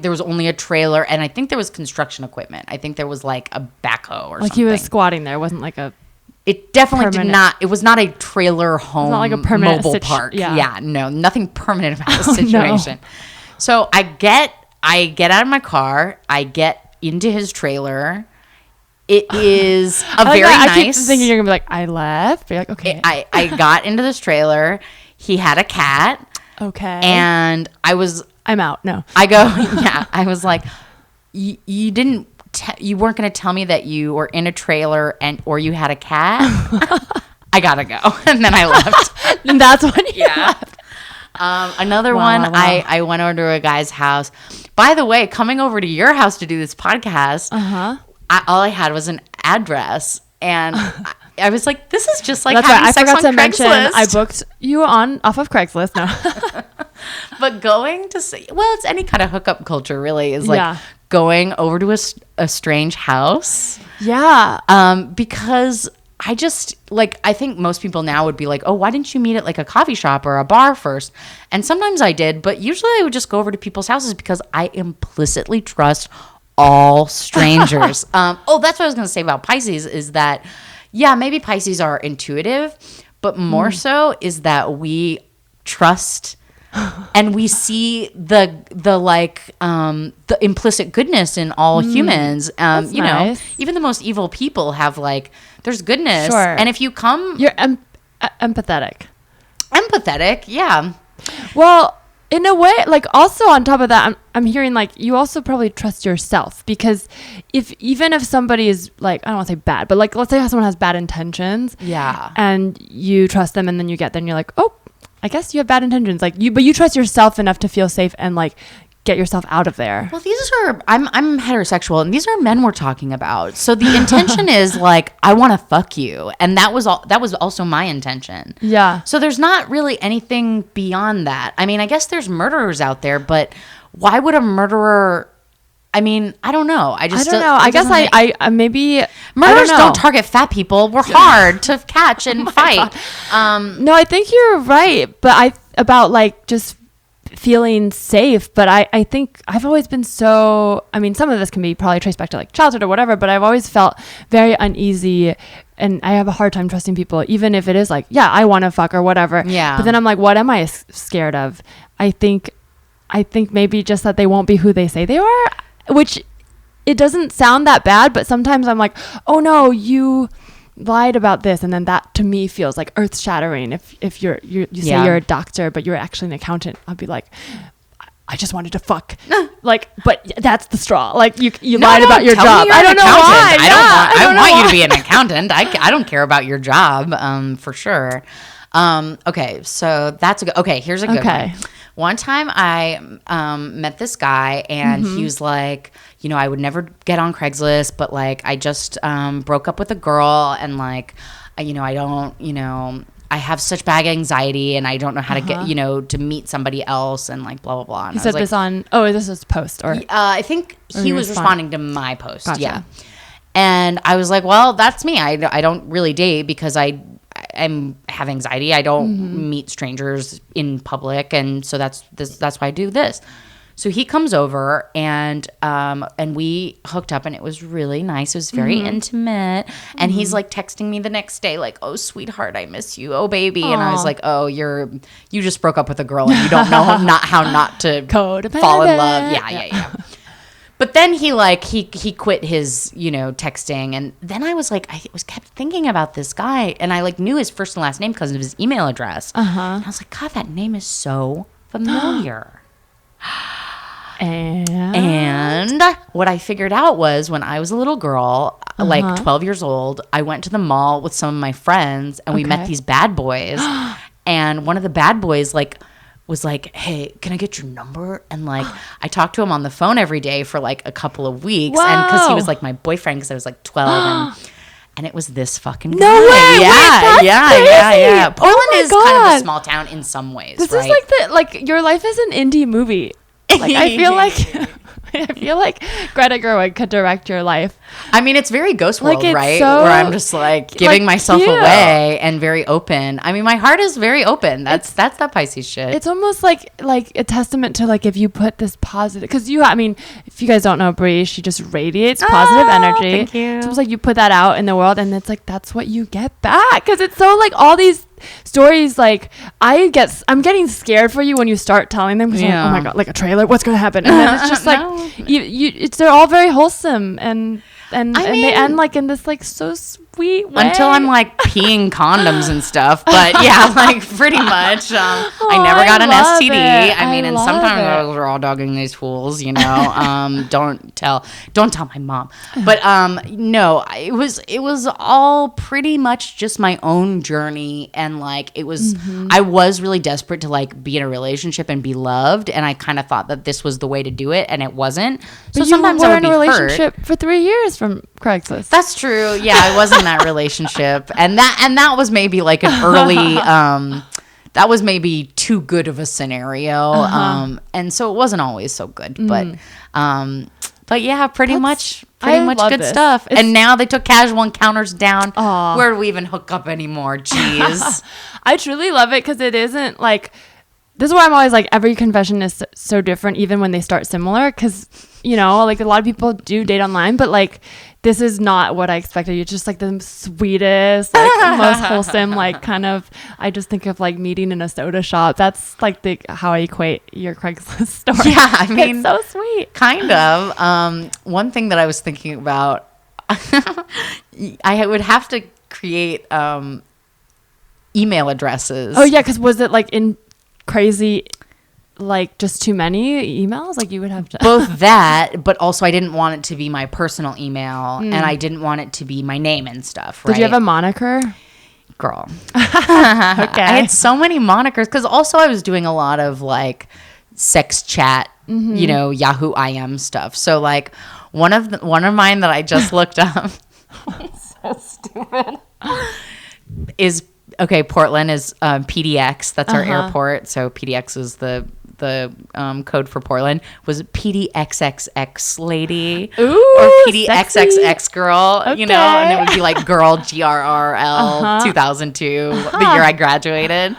there was only a trailer, and I think there was construction equipment. I think there was like a backhoe or Like something. he was squatting there. It wasn't like a... It definitely permanent. did not. It was not a trailer home. not like a permanent mobile park. yeah. No, nothing permanent about the Oh, situation. no. So I get out of my car. I get into his trailer. It is a very nice. I keep thinking you're gonna be like, I left. But you're like, okay. I got into this trailer. He had a cat. Okay. And I'm out. No. I go, yeah. I was like, you weren't going to tell me that you were in a trailer or you had a cat. I gotta go. And then I left. And that's when you left. Another Wow, one, wow. I went over to a guy's house. By the way, coming over to your house to do this podcast, all I had was an address, and I was like, "This is just like That's having right. I sex forgot on to mention Craigslist." I booked you off of Craigslist. No. But going to see, well, it's any kind of hookup culture, really, is like Yeah. going over to a strange house. Yeah. Because I just I think most people now would be like, oh, why didn't you meet at like a coffee shop or a bar first? And sometimes I did, but usually I would just go over to people's houses because I implicitly trust all strangers. That's what I was going to say about Pisces is that, yeah, maybe Pisces are intuitive, but more so is that we trust and we see the implicit goodness in all humans. That's nice. Even the most evil people have there's goodness. Sure. And if you come You're empathetic. empathetic, yeah. Well, in a way, also on top of that, I'm hearing you also probably trust yourself, because even if somebody is I don't want to say bad, but let's say someone has bad intentions, Yeah. and you trust them, and then you get there and you're like, oh, I guess you have bad intentions, but you trust yourself enough to feel safe and get yourself out of there. Well, I'm heterosexual, and these are men we're talking about. So the intention is I want to fuck you, and that was also my intention. Yeah. So there's not really anything beyond that. I mean, I guess there's murderers out there, but why would a murderer? I mean, I don't know. I don't know. I guess I maybe murderers I don't know. don't target fat people. We're hard to catch and fight. No, I think you're right, but about just feeling safe. But I think I've always been so, I mean, some of this can be probably traced back to like childhood or whatever, but I've always felt very uneasy, and I have a hard time trusting people, even if it is like, yeah, I want to fuck or whatever. Yeah. But then I'm like, what am I scared of? I think maybe just that they won't be who they say they are, which it doesn't sound that bad, but sometimes I'm like, oh no, you lied about this, and then that to me feels like earth shattering. If you say you're a doctor but you're actually an accountant, I'll be like, I just wanted to fuck. Like, but that's the straw. Like you lied about your job. I don't know why. I want you to be an accountant. I don't care about your job, for sure. Okay, so that's a good. Okay, here's a good one. One time I met this guy, and he was like, you know, I would never get on Craigslist, but like I just broke up with a girl, and like, you know, I don't, you know, I have such bad anxiety, and I don't know how to get, you know, to meet somebody else, and like blah blah blah. And he said this on. Oh, this was post or. I think he was responding to my post. Gotcha. Yeah, and I was like, well, that's me. I don't really date because I have anxiety. I don't meet strangers in public, and so that's why I do this. So he comes over, and we hooked up, and it was really nice. It was very intimate, and he's like texting me the next day, like, "Oh, sweetheart, I miss you. Oh, baby." Aww. And I was like, "Oh, you just broke up with a girl, and you don't know how not to fall in love." Yeah. But then he quit his, you know, texting, and then I was like, kept thinking about this guy, and I like knew his first and last name because of his email address. And I was like, God, that name is so familiar. And what I figured out was when I was a little girl, like 12 years old, I went to the mall with some of my friends, and we met these bad boys, and one of the bad boys was like, hey, can I get your number? And like, I talked to him on the phone every day for like a couple of weeks. Whoa. And because he was like my boyfriend, because I was like 12. And it was this fucking guy. No way. Yeah. Portland is kind of a small town in some ways. This is like your life is an indie movie. Like I feel like Greta Gerwig could direct your life. I mean, it's very Ghost World, like right? So, where I'm just like giving myself away and very open. I mean, my heart is very open. That's that Pisces shit. It's almost like a testament to like if you put this positive, because I mean, if you guys don't know Bri, she just radiates positive energy. Thank you. It's almost like you put that out in the world, and it's like that's what you get back. Because it's so like all these stories, like I'm getting scared for you when you start telling them. Like, oh my god, like a trailer, what's gonna happen? And then it's just like they're all very wholesome and they end like in this like so sweet way. Until I'm like peeing condoms and stuff, but yeah, like pretty much. I never got an STD. I mean, and sometimes we're all dogging these fools, you know. Don't tell my mom. But no, it was all pretty much just my own journey, and like it was. I was really desperate to like be in a relationship and be loved, and I kind of thought that this was the way to do it, and it wasn't. So sometimes I would be hurt. You were in a relationship for 3 years from Craigslist. That's true. Yeah, I was in that relationship, and that was maybe like an early. That was maybe too good of a scenario, and so it wasn't always so good. But yeah, pretty much good stuff. And now they took casual encounters down. Where do we even hook up anymore? Jeez, I truly love it because it isn't like. This is why I'm always like every confession is so different, even when they start similar. Because, you know, like a lot of people do date online, but like this is not what I expected. You're just like the sweetest, like most wholesome, like kind of. I just think of like meeting in a soda shop. That's like how I equate your Craigslist story. Yeah, I mean, it's so sweet. Kind of. One thing that I was thinking about, I would have to create email addresses. Oh yeah, because was it like in crazy, like just too many emails? Like you would have to both that, but also I didn't want it to be my personal email, and I didn't want it to be my name and stuff. Right? Did you have a moniker? Girl. Okay. I had so many monikers because also I was doing a lot of like sex chat, you know, Yahoo IM stuff. So like one of mine that I just looked up. So stupid. Is. Okay, Portland is PDX. That's our airport. So PDX is the code for Portland was PDXXX lady. Ooh, or PDXXX sexy. girl, Okay. and it would be like girl GRRL 2002, the year I graduated.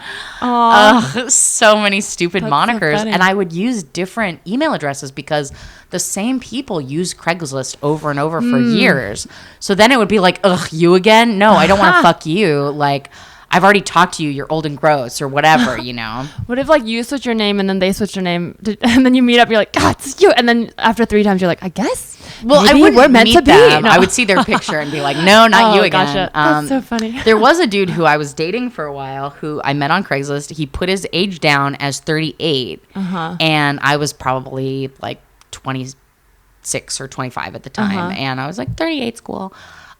So many stupid monikers. funny. And I would use different email addresses because the same people use Craigslist over and over for years. So then it would be like, ugh, you again? No, I don't want to fuck you. Like, I've already talked to you. You're old and gross or whatever, What if like you switch your name and then they switch your name and then you meet up, you're like, God, it's you. And then after 3 times, you're like, I guess. Well, maybe I wouldn't we're meant meet to be. them. No. I would see their picture and be like, no, not you again. Gotcha. That's so funny. There was a dude who I was dating for a while who I met on Craigslist. He put his age down as 38. And I was probably like 26 or 25 at the time. And I was like, 38's cool.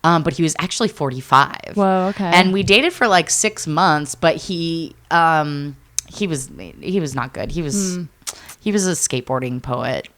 But he was actually 45. Whoa, okay. And we dated for like 6 months, but he was not good. He was a skateboarding poet.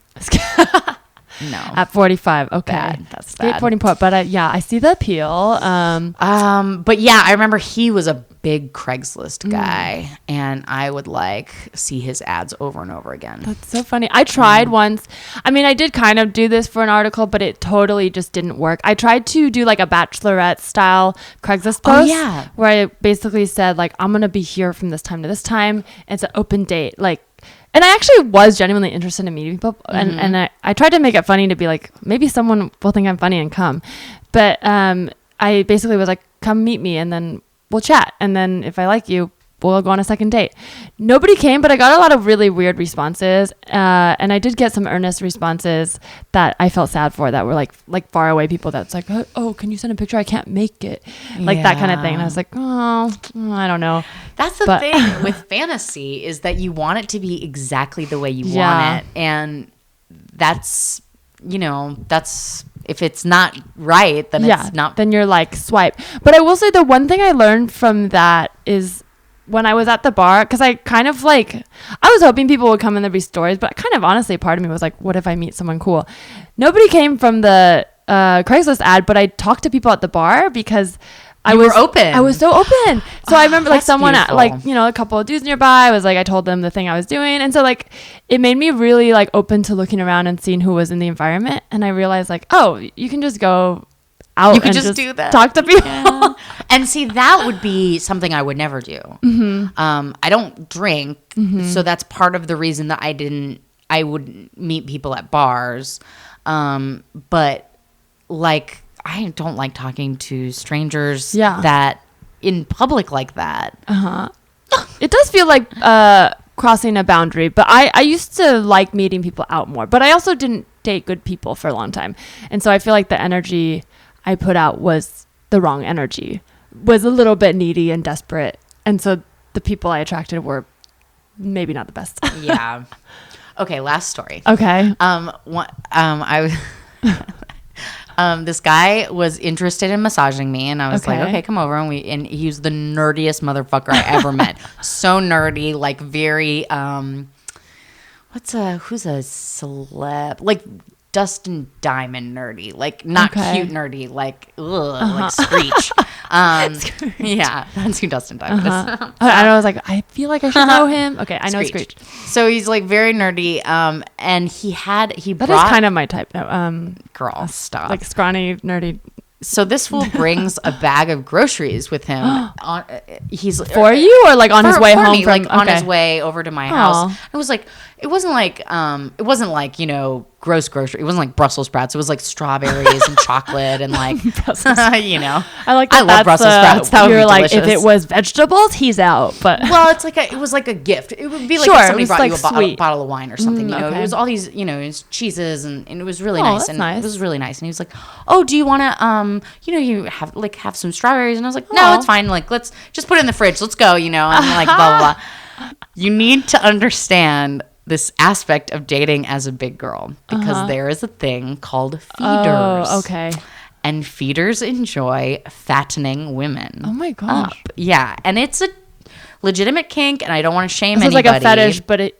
No. At 45, okay. Bad. That's bad. Skateboarding poet, but I see the appeal. But yeah, I remember he was a big Craigslist guy, and I would like see his ads over and over again. That's so funny. I tried once. I mean, I did kind of do this for an article, but it totally just didn't work. I tried to do like a bachelorette style Craigslist post where I basically said like, I'm going to be here from this time to this time. It's an open date. Like, and I actually was genuinely interested in meeting people. And I tried to make it funny to be like, maybe someone will think I'm funny and come. But I basically was like, come meet me and then we'll chat. And then if I like you, we'll go on a second date. Nobody came, but I got a lot of really weird responses. And I did get some earnest responses that I felt sad for that were like far away people that's like, oh, can you send a picture? I can't make it. Like that kind of thing. And I was like, oh, I don't know. That's the thing with fantasy is that you want it to be exactly the way you want it. And that's, if it's not right, then it's not. Then you're like, swipe. But I will say the one thing I learned from that is when I was at the bar, because I kind of like, I was hoping people would come and there'd be stories, but kind of honestly, part of me was like, what if I meet someone cool? Nobody came from the Craigslist ad, but I talked to people at the bar because I was open. I was so open. So I remember like someone at, like, a couple of dudes nearby was like, I told them the thing I was doing. And so like, it made me really like open to looking around and seeing who was in the environment. And I realized like, oh, you can just go out. You can just do that. Talk to people. Yeah. And see, that would be something I would never do. I don't drink. So that's part of the reason that I would meet people at bars. But like, I don't like talking to strangers that in public like that. It does feel like crossing a boundary, but I used to like meeting people out more, but I also didn't date good people for a long time. And so I feel like the energy I put out was the wrong energy, was a little bit needy and desperate. And so the people I attracted were maybe not the best. Yeah. Okay. Last story. Okay. This guy was interested in massaging me, and I was like, okay, come over. And he was the nerdiest motherfucker I ever met. So nerdy, like very, who's a celeb? Like Dustin Diamond nerdy, like not cute nerdy, like like Screech. Yeah, that's who Dustin Diamond is. I was like, I feel like I should know him. Okay, I know Screech. So he's like very nerdy, and he that is kind of my type. Girl, stop. Like scrawny, nerdy. So this fool brings a bag of groceries with him. He's for you, or like on his way home, on his way over to my house. It was like it wasn't like gross grocery. It wasn't like Brussels sprouts. It was like strawberries and chocolate and like I like. I love Brussels sprouts. That would be delicious. If it was vegetables, he's out. But it was like a gift. It would be like if somebody brought you a bottle of wine or something. It was all these it was cheeses and it was really nice. And it was really nice. And he was like, oh, do you want to you have some strawberries? And I was like, no, it's fine. Like let's just put it in the fridge. Let's go. And like blah blah blah. You need to understand this aspect of dating as a big girl because there is a thing called feeders. Oh, okay. And feeders enjoy fattening women. Oh my gosh. Up. Yeah, and it's a legitimate kink, and I don't want to shame anybody. It's like a fetish, but it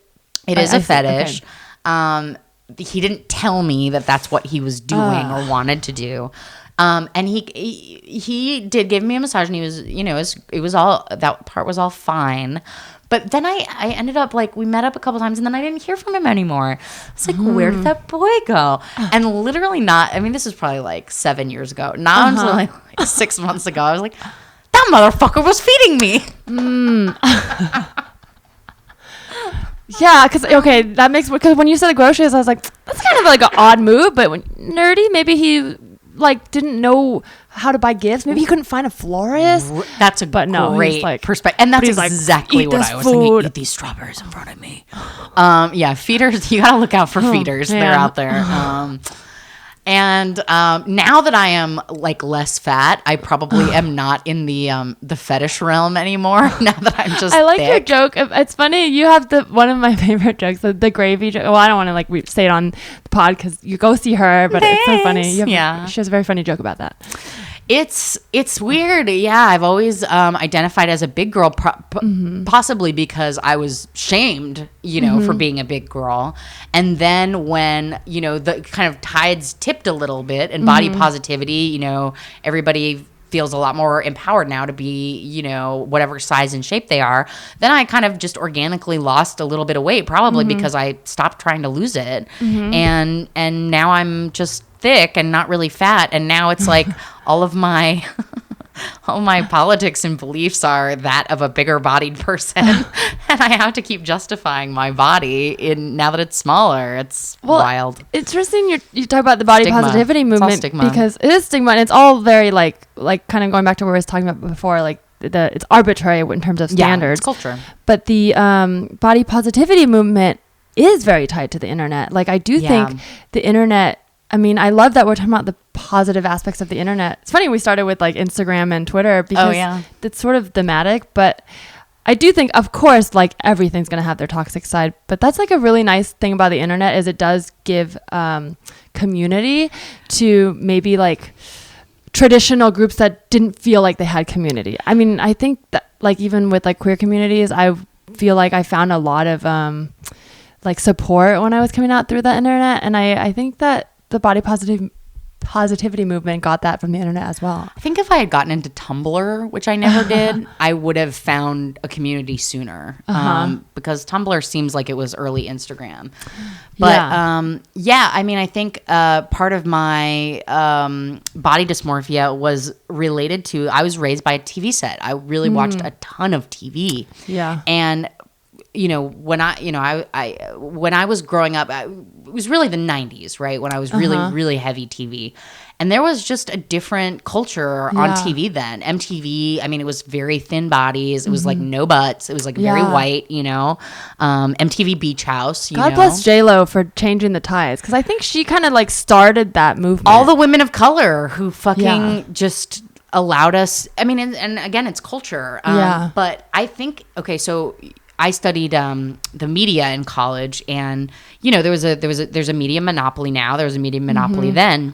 is a fetish. Okay. He didn't tell me that that's what he was doing or wanted to do. And he did give me a massage, and he was, it was all, that part was all fine. But then I ended up like, we met up a couple times and then I didn't hear from him anymore. I was like, where did that boy go? And literally this was probably like 7 years ago. Not until like 6 months ago, I was like, that motherfucker was feeding me. Yeah, that makes, because when you said the groceries, I was like, that's kind of like an odd move, but nerdy, maybe he like didn't know how to buy gifts. Maybe he couldn't find a florist. That's a great perspective. And that's exactly what I was thinking. Eat these strawberries in front of me. Yeah, feeders, you got to look out for feeders. Yeah. They're out there. And now that I am like less fat, I probably am not in the fetish realm anymore. Now that I'm just I like thick. your joke. It's funny. You have one of my favorite jokes, the gravy joke. Well, I don't want to like say it on the pod because you go see her, but It's so funny. She has a very funny joke about that. It's weird. Yeah, I've always identified as a big girl, possibly because I was shamed, for being a big girl. And then when, the kind of tides tipped a little bit and body positivity, everybody feels a lot more empowered now to be, whatever size and shape they are. Then I kind of just organically lost a little bit of weight, probably because I stopped trying to lose it. And now I'm just thick and not really fat, and now it's like all my politics and beliefs are that of a bigger bodied person, and I have to keep justifying my body now that it's smaller. It's wild. Interesting. You talk about the body positivity movement because it is stigma, and it's all very like kind of going back to what I was talking about before, like it's arbitrary in terms of standards. It's culture. But the body positivity movement is very tied to the internet. Like I do think the internet. I mean, I love that we're talking about the positive aspects of the internet. It's funny we started with like Instagram and Twitter because it's sort of thematic, but I do think, of course, like everything's going to have their toxic side, but that's like a really nice thing about the internet is it does give community to maybe like traditional groups that didn't feel like they had community. I mean, I think that like even with like queer communities, I feel like I found a lot of like support when I was coming out through the internet, and I think that the body positivity movement got that from the internet as well. I think if I had gotten into Tumblr, which I never did, I would have found a community sooner because Tumblr seems like it was early Instagram. But I mean, I think part of my body dysmorphia was related to, I was raised by a TV set. I really watched a ton of TV. Yeah. And when I was growing up, it was really the 90s, right? When I was really, really heavy TV. And there was just a different culture on TV then. MTV, I mean, it was very thin bodies. It was like no butts. It was like very white, MTV Beach House, God bless J-Lo for changing the ties. Because I think she kind of like started that movement. All the women of color who fucking just allowed us. I mean, and again, it's culture. But I think, okay, so I studied the media in college, and there's a media monopoly now. There was a media monopoly then,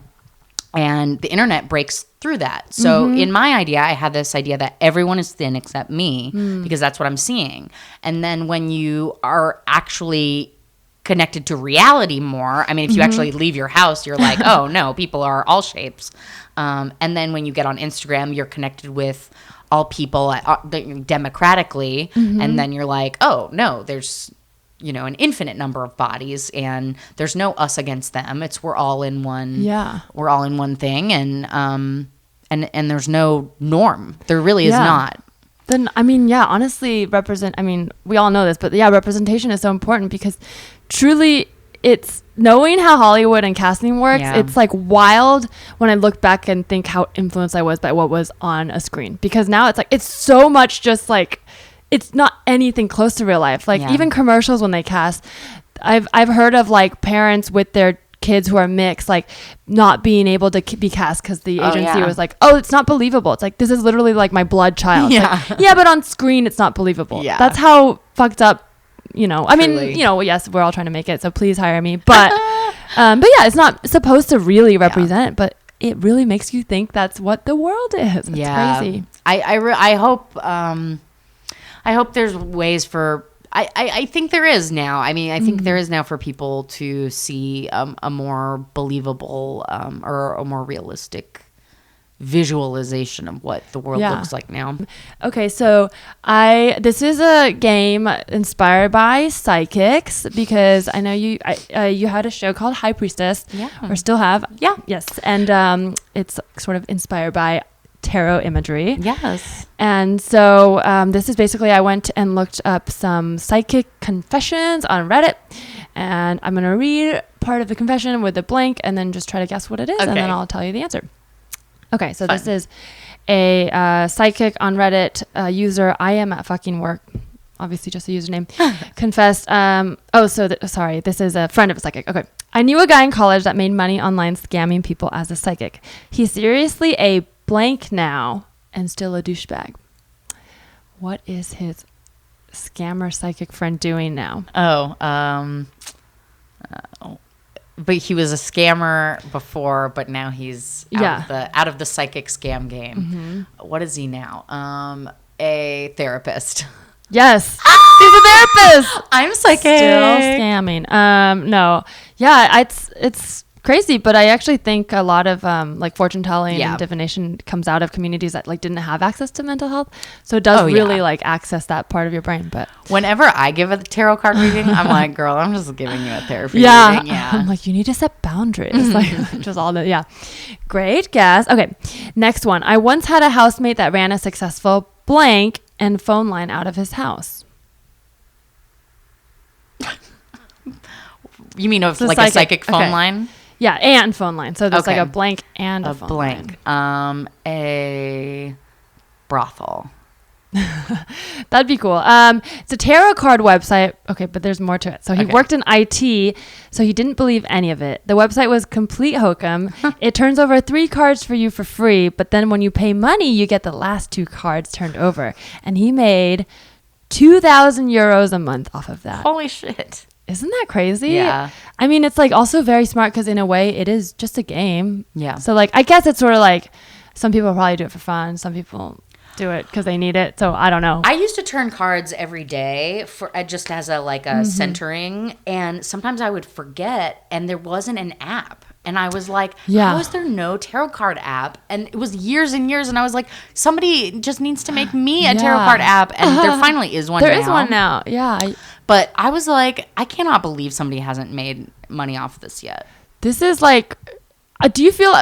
and the internet breaks through that. So in my idea, I had this idea that everyone is thin except me because that's what I'm seeing. And then when you are actually connected to reality more, I mean, if you actually leave your house, you're like, oh no, people are all shapes. And then when you get on Instagram, you're connected with all people democratically, and then you're like, oh no, there's an infinite number of bodies, and there's no us against them. It's we're all in one. Yeah, we're all in one thing, and there's no norm. There really is not. Then I mean, honestly, we all know this, but representation is so important because truly, it's knowing how Hollywood and casting works. Yeah. It's like wild when I look back and think how influenced I was by what was on a screen, because now it's like it's so much just like it's not anything close to real life. Like even commercials when they cast, I've heard of like parents with their kids who are mixed like not being able to be cast because the agency was like, oh, it's not believable. It's like, this is literally like my blood child. Like, but on screen it's not believable. That's how fucked up. I mean, yes, we're all trying to make it, so please hire me. But it's not supposed to really represent, but it really makes you think that's what the world is. It's crazy. I hope there's ways for, I think there is now. I mean, I think there is now for people to see a more believable or a more realistic visualization of what the world looks like now. Okay, so this is a game inspired by psychics, because I know you had a show called High Priestess, or still have. Yeah. Yes, and it's sort of inspired by tarot imagery. Yes. And so this is basically, I went and looked up some psychic confessions on Reddit, and I'm going to read part of the confession with a blank and then just try to guess what it is, and then I'll tell you the answer. Okay, so this is a psychic on Reddit user, I am at fucking work, obviously just a username, confessed. This is a friend of a psychic. Okay. I knew a guy in college that made money online scamming people as a psychic. He's seriously a blank now and still a douchebag. What is his scammer psychic friend doing now? But he was a scammer before, but now he's out of the psychic scam game. Mm-hmm. What is he now? A therapist. Yes. He's a therapist. I'm psychic. Still scamming. No. Yeah, it's crazy, but I actually think a lot of like fortune telling and divination comes out of communities that like didn't have access to mental health, so it does really like access that part of your brain. But whenever I give a tarot card reading, I'm like, girl, I'm just giving you a therapy reading. I'm like, you need to set boundaries. Like just all the great guess. Okay, next one. I once had a housemate that ran a successful blank and phone line out of his house. You mean a psychic phone line? Yeah, and phone line. So there's like a blank and a phone blank line. A brothel. That'd be cool. It's a tarot card website. Okay, but there's more to it. So he worked in IT, so he didn't believe any of it. The website was complete hokum. It turns over 3 cards for you for free, but then when you pay money, you get the last 2 cards turned over. And he made 2,000 euros a month off of that. Holy shit. Isn't that crazy? Yeah. I mean, it's like also very smart because in a way it is just a game. Yeah. So like, I guess it's sort of like some people probably do it for fun. Some people do it because they need it. So I don't know. I used to turn cards every day for just as a centering. And sometimes I would forget and there wasn't an app. And I was like, how is there no tarot card app? And it was years and years. And I was like, somebody just needs to make me a tarot card app. And there finally is one now. There is one now. Yeah. But I was like, I cannot believe somebody hasn't made money off this yet. This is like, how do you feel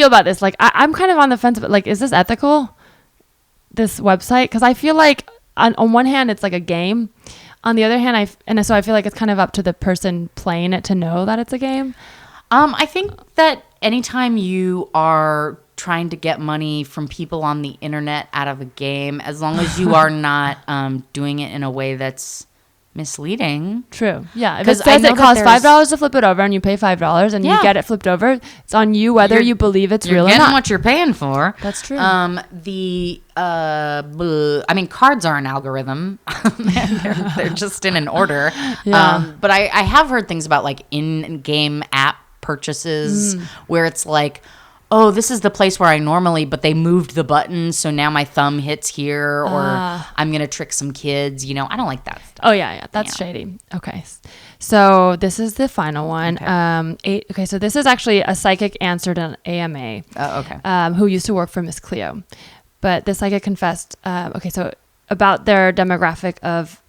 about this? Like, I'm kind of on the fence, but like, is this ethical? This website? Because I feel like on one hand, it's like a game. On the other hand, so I feel like it's kind of up to the person playing it to know that it's a game. I think that anytime you are trying to get money from people on the internet out of a game, as long as you are not doing it in a way that's misleading. True. Yeah. If it says it costs $5 to flip it over and you pay $5 and you get it flipped over, it's on you whether you believe it's real or not. You're getting what you're paying for. That's true. I mean, cards are an algorithm. they're just in an order. Yeah. But I have heard things about like in-game app purchases where it's like, oh, this is the place where I normally, but they moved the button, so now my thumb hits here, or I'm going to trick some kids. You know, I don't like that stuff. Oh, yeah. That's shady. Okay. So this is the final one. Okay. So this is actually a psychic answered an AMA. Oh, okay. Who used to work for Miss Cleo. But the psychic confessed, so about their demographic of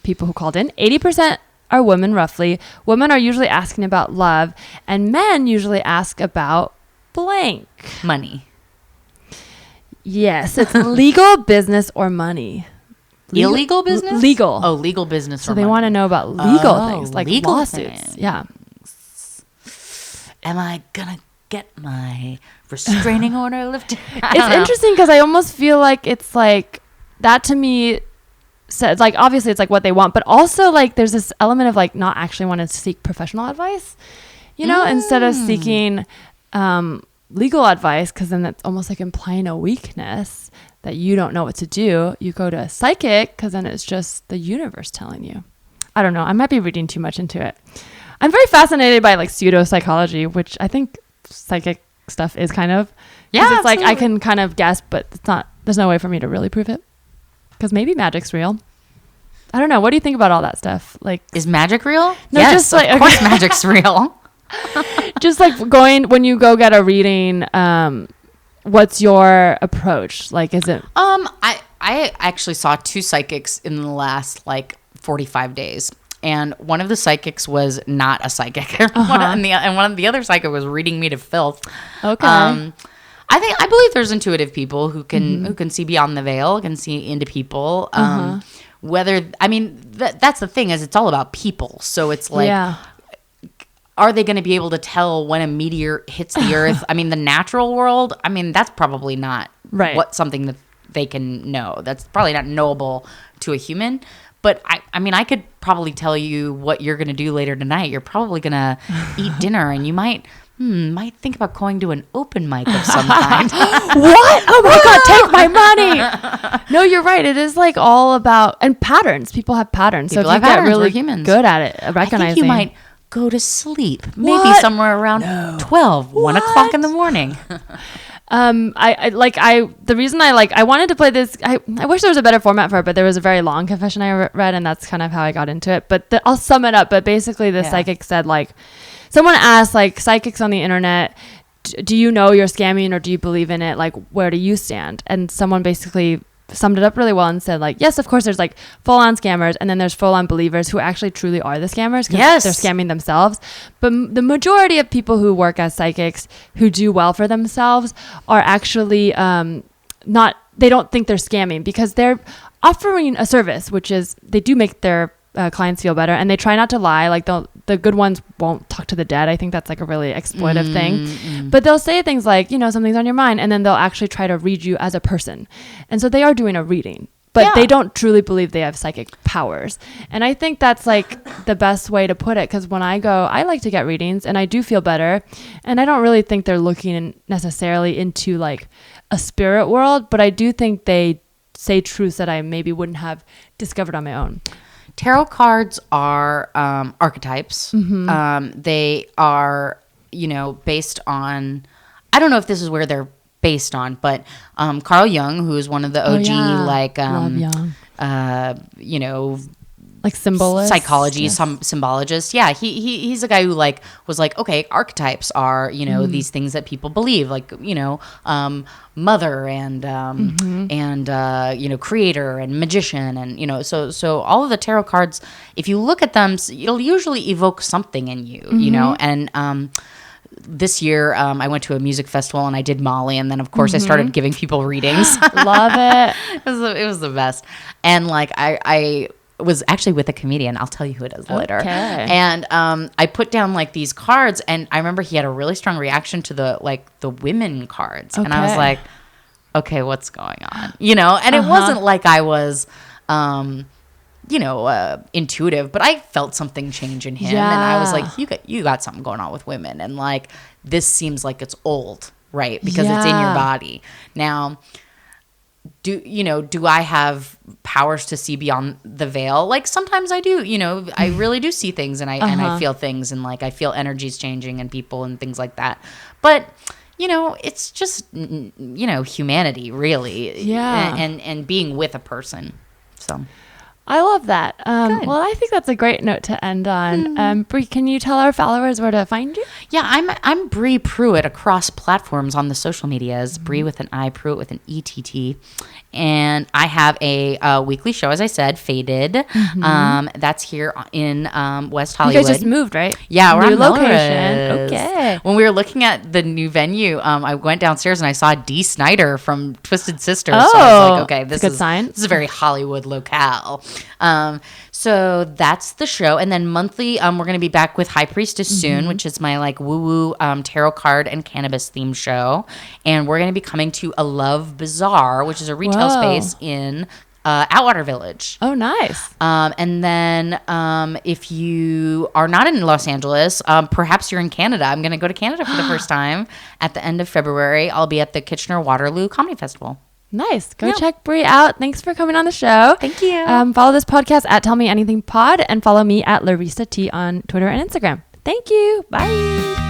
people who called in, 80% are women, roughly. Women are usually asking about love, and men usually ask about blank. Money. Yes, it's legal, business, or money. Illegal business? Legal. Oh, legal business. So they want to know about legal things, like legal lawsuits. Things. Yeah. Am I gonna get my restraining order lifted? It's interesting because I almost feel like it's like that to me. Says like obviously it's like what they want, but also like there's this element of like not actually wanting to seek professional advice, you know, instead of seeking legal advice, because then that's almost like implying a weakness that you don't know what to do. You go to a psychic because then it's just the universe telling you. I don't know. I might be reading too much into it. I'm very fascinated by like pseudo-psychology, which I think psychic stuff is kind of. Yeah, it's like I can kind of guess, but it's not. There's no way for me to really prove it. Because maybe magic's real. I don't know. What do you think about all that stuff? Like, is magic real? No, yes, just like, of course magic's real. Just like when you go get a reading, what's your approach? Like, is it? I actually saw 2 psychics in the last like 45 days. And one of the psychics was not a psychic. and one of the other psychic was reading me to filth. Okay. I believe there's intuitive people who can see beyond the veil, can see into people. That's the thing, is it's all about people. So it's like, are they going to be able to tell when a meteor hits the earth? I mean, the natural world, I mean, that's probably not something that they can know. That's probably not knowable to a human. But I could probably tell you what you're going to do later tonight. You're probably going to eat dinner, and you might think about going to an open mic of some kind. What? Oh my God, take my money. No, you're right. It is like all about, and patterns. People have patterns. So if you get really good at it, recognizing. I think you might go to sleep. Maybe somewhere around 12, 1 o'clock in the morning. The reason I wanted to play this, I wish there was a better format for it, but there was a very long confession I read, and that's kind of how I got into it. But I'll sum it up. But basically the psychic said, like, someone asked, like, psychics on the internet, do you know you're scamming, or do you believe in it? Like, where do you stand? And someone basically summed it up really well and said, like, yes, of course, there's like full-on scammers, and then there's full-on believers who actually truly are the scammers because they're scamming themselves. But the majority of people who work as psychics who do well for themselves are actually they don't think they're scamming, because they're offering a service, which is they do make their clients feel better, and they try not to lie. Like, the good ones won't talk to the dead. I think that's like a really exploitive thing. But they'll say things like, something's on your mind, and then they'll actually try to read you as a person. And so they are doing a reading, but they don't truly believe they have psychic powers. And I think that's like the best way to put it, because when I like to get readings, and I do feel better, and I don't really think they're looking necessarily into like a spirit world, but I do think they say truths that I maybe wouldn't have discovered on my own. Tarot cards are archetypes. They are, based on, I don't know if this is where they're based on, but Carl Jung, who is one of the OG, like symbolists, psychology, symbologists. Yeah, he's a guy who like was like, okay, archetypes are these things that people believe, like mother and creator and magician, and so all of the tarot cards, if you look at them, it'll usually evoke something in you, and this year I went to a music festival and I did Molly, and then of course I started giving people readings. Love it. It was the best. And like I was actually with a comedian. I'll tell you who it is later. And I put down like these cards, and I remember he had a really strong reaction to the women cards. And I was like, okay, what's going on? And it wasn't like I was intuitive, but I felt something change in him. And I was like, you got something going on with women, and like this seems like it's old, right? Because it's in your body. Now, do I have powers to see beyond the veil? Like sometimes I do, I really do see things, and I feel things, and like I feel energies changing and people and things like that. But it's just humanity, really. Yeah. And being with a person. So I love that. Well, I think that's a great note to end on. Bri, can you tell our followers where to find you? Yeah, I'm Bri Pruett across platforms on the social medias. Bri with an I, Pruett with an ETT. And I have a weekly show, as I said, Faded. That's here in West Hollywood. You guys just moved, right? Yeah, we're new on location. Okay. When we were looking at the new venue, I went downstairs and I saw Dee Snider from Twisted Sisters. Oh, so I was like, okay, this is a good sign. This is a very Hollywood locale. So that's the show. And then monthly, we're going to be back with High Priestess soon, which is my like woo-woo tarot card and cannabis themed show. And we're going to be coming to a Love Bazaar, which is a retail space in Atwater Village. Oh, nice. And then if you are not in Los Angeles, perhaps you're in Canada. I'm going to go to Canada for the first time at the end of February. I'll be at the Kitchener-Waterloo Comedy Festival. Nice. Go check Bri out. Thanks for coming on the show. Thank you. Follow this podcast at Tell Me Anything Pod, and follow me at Larissa T on Twitter and Instagram. Thank you. Bye.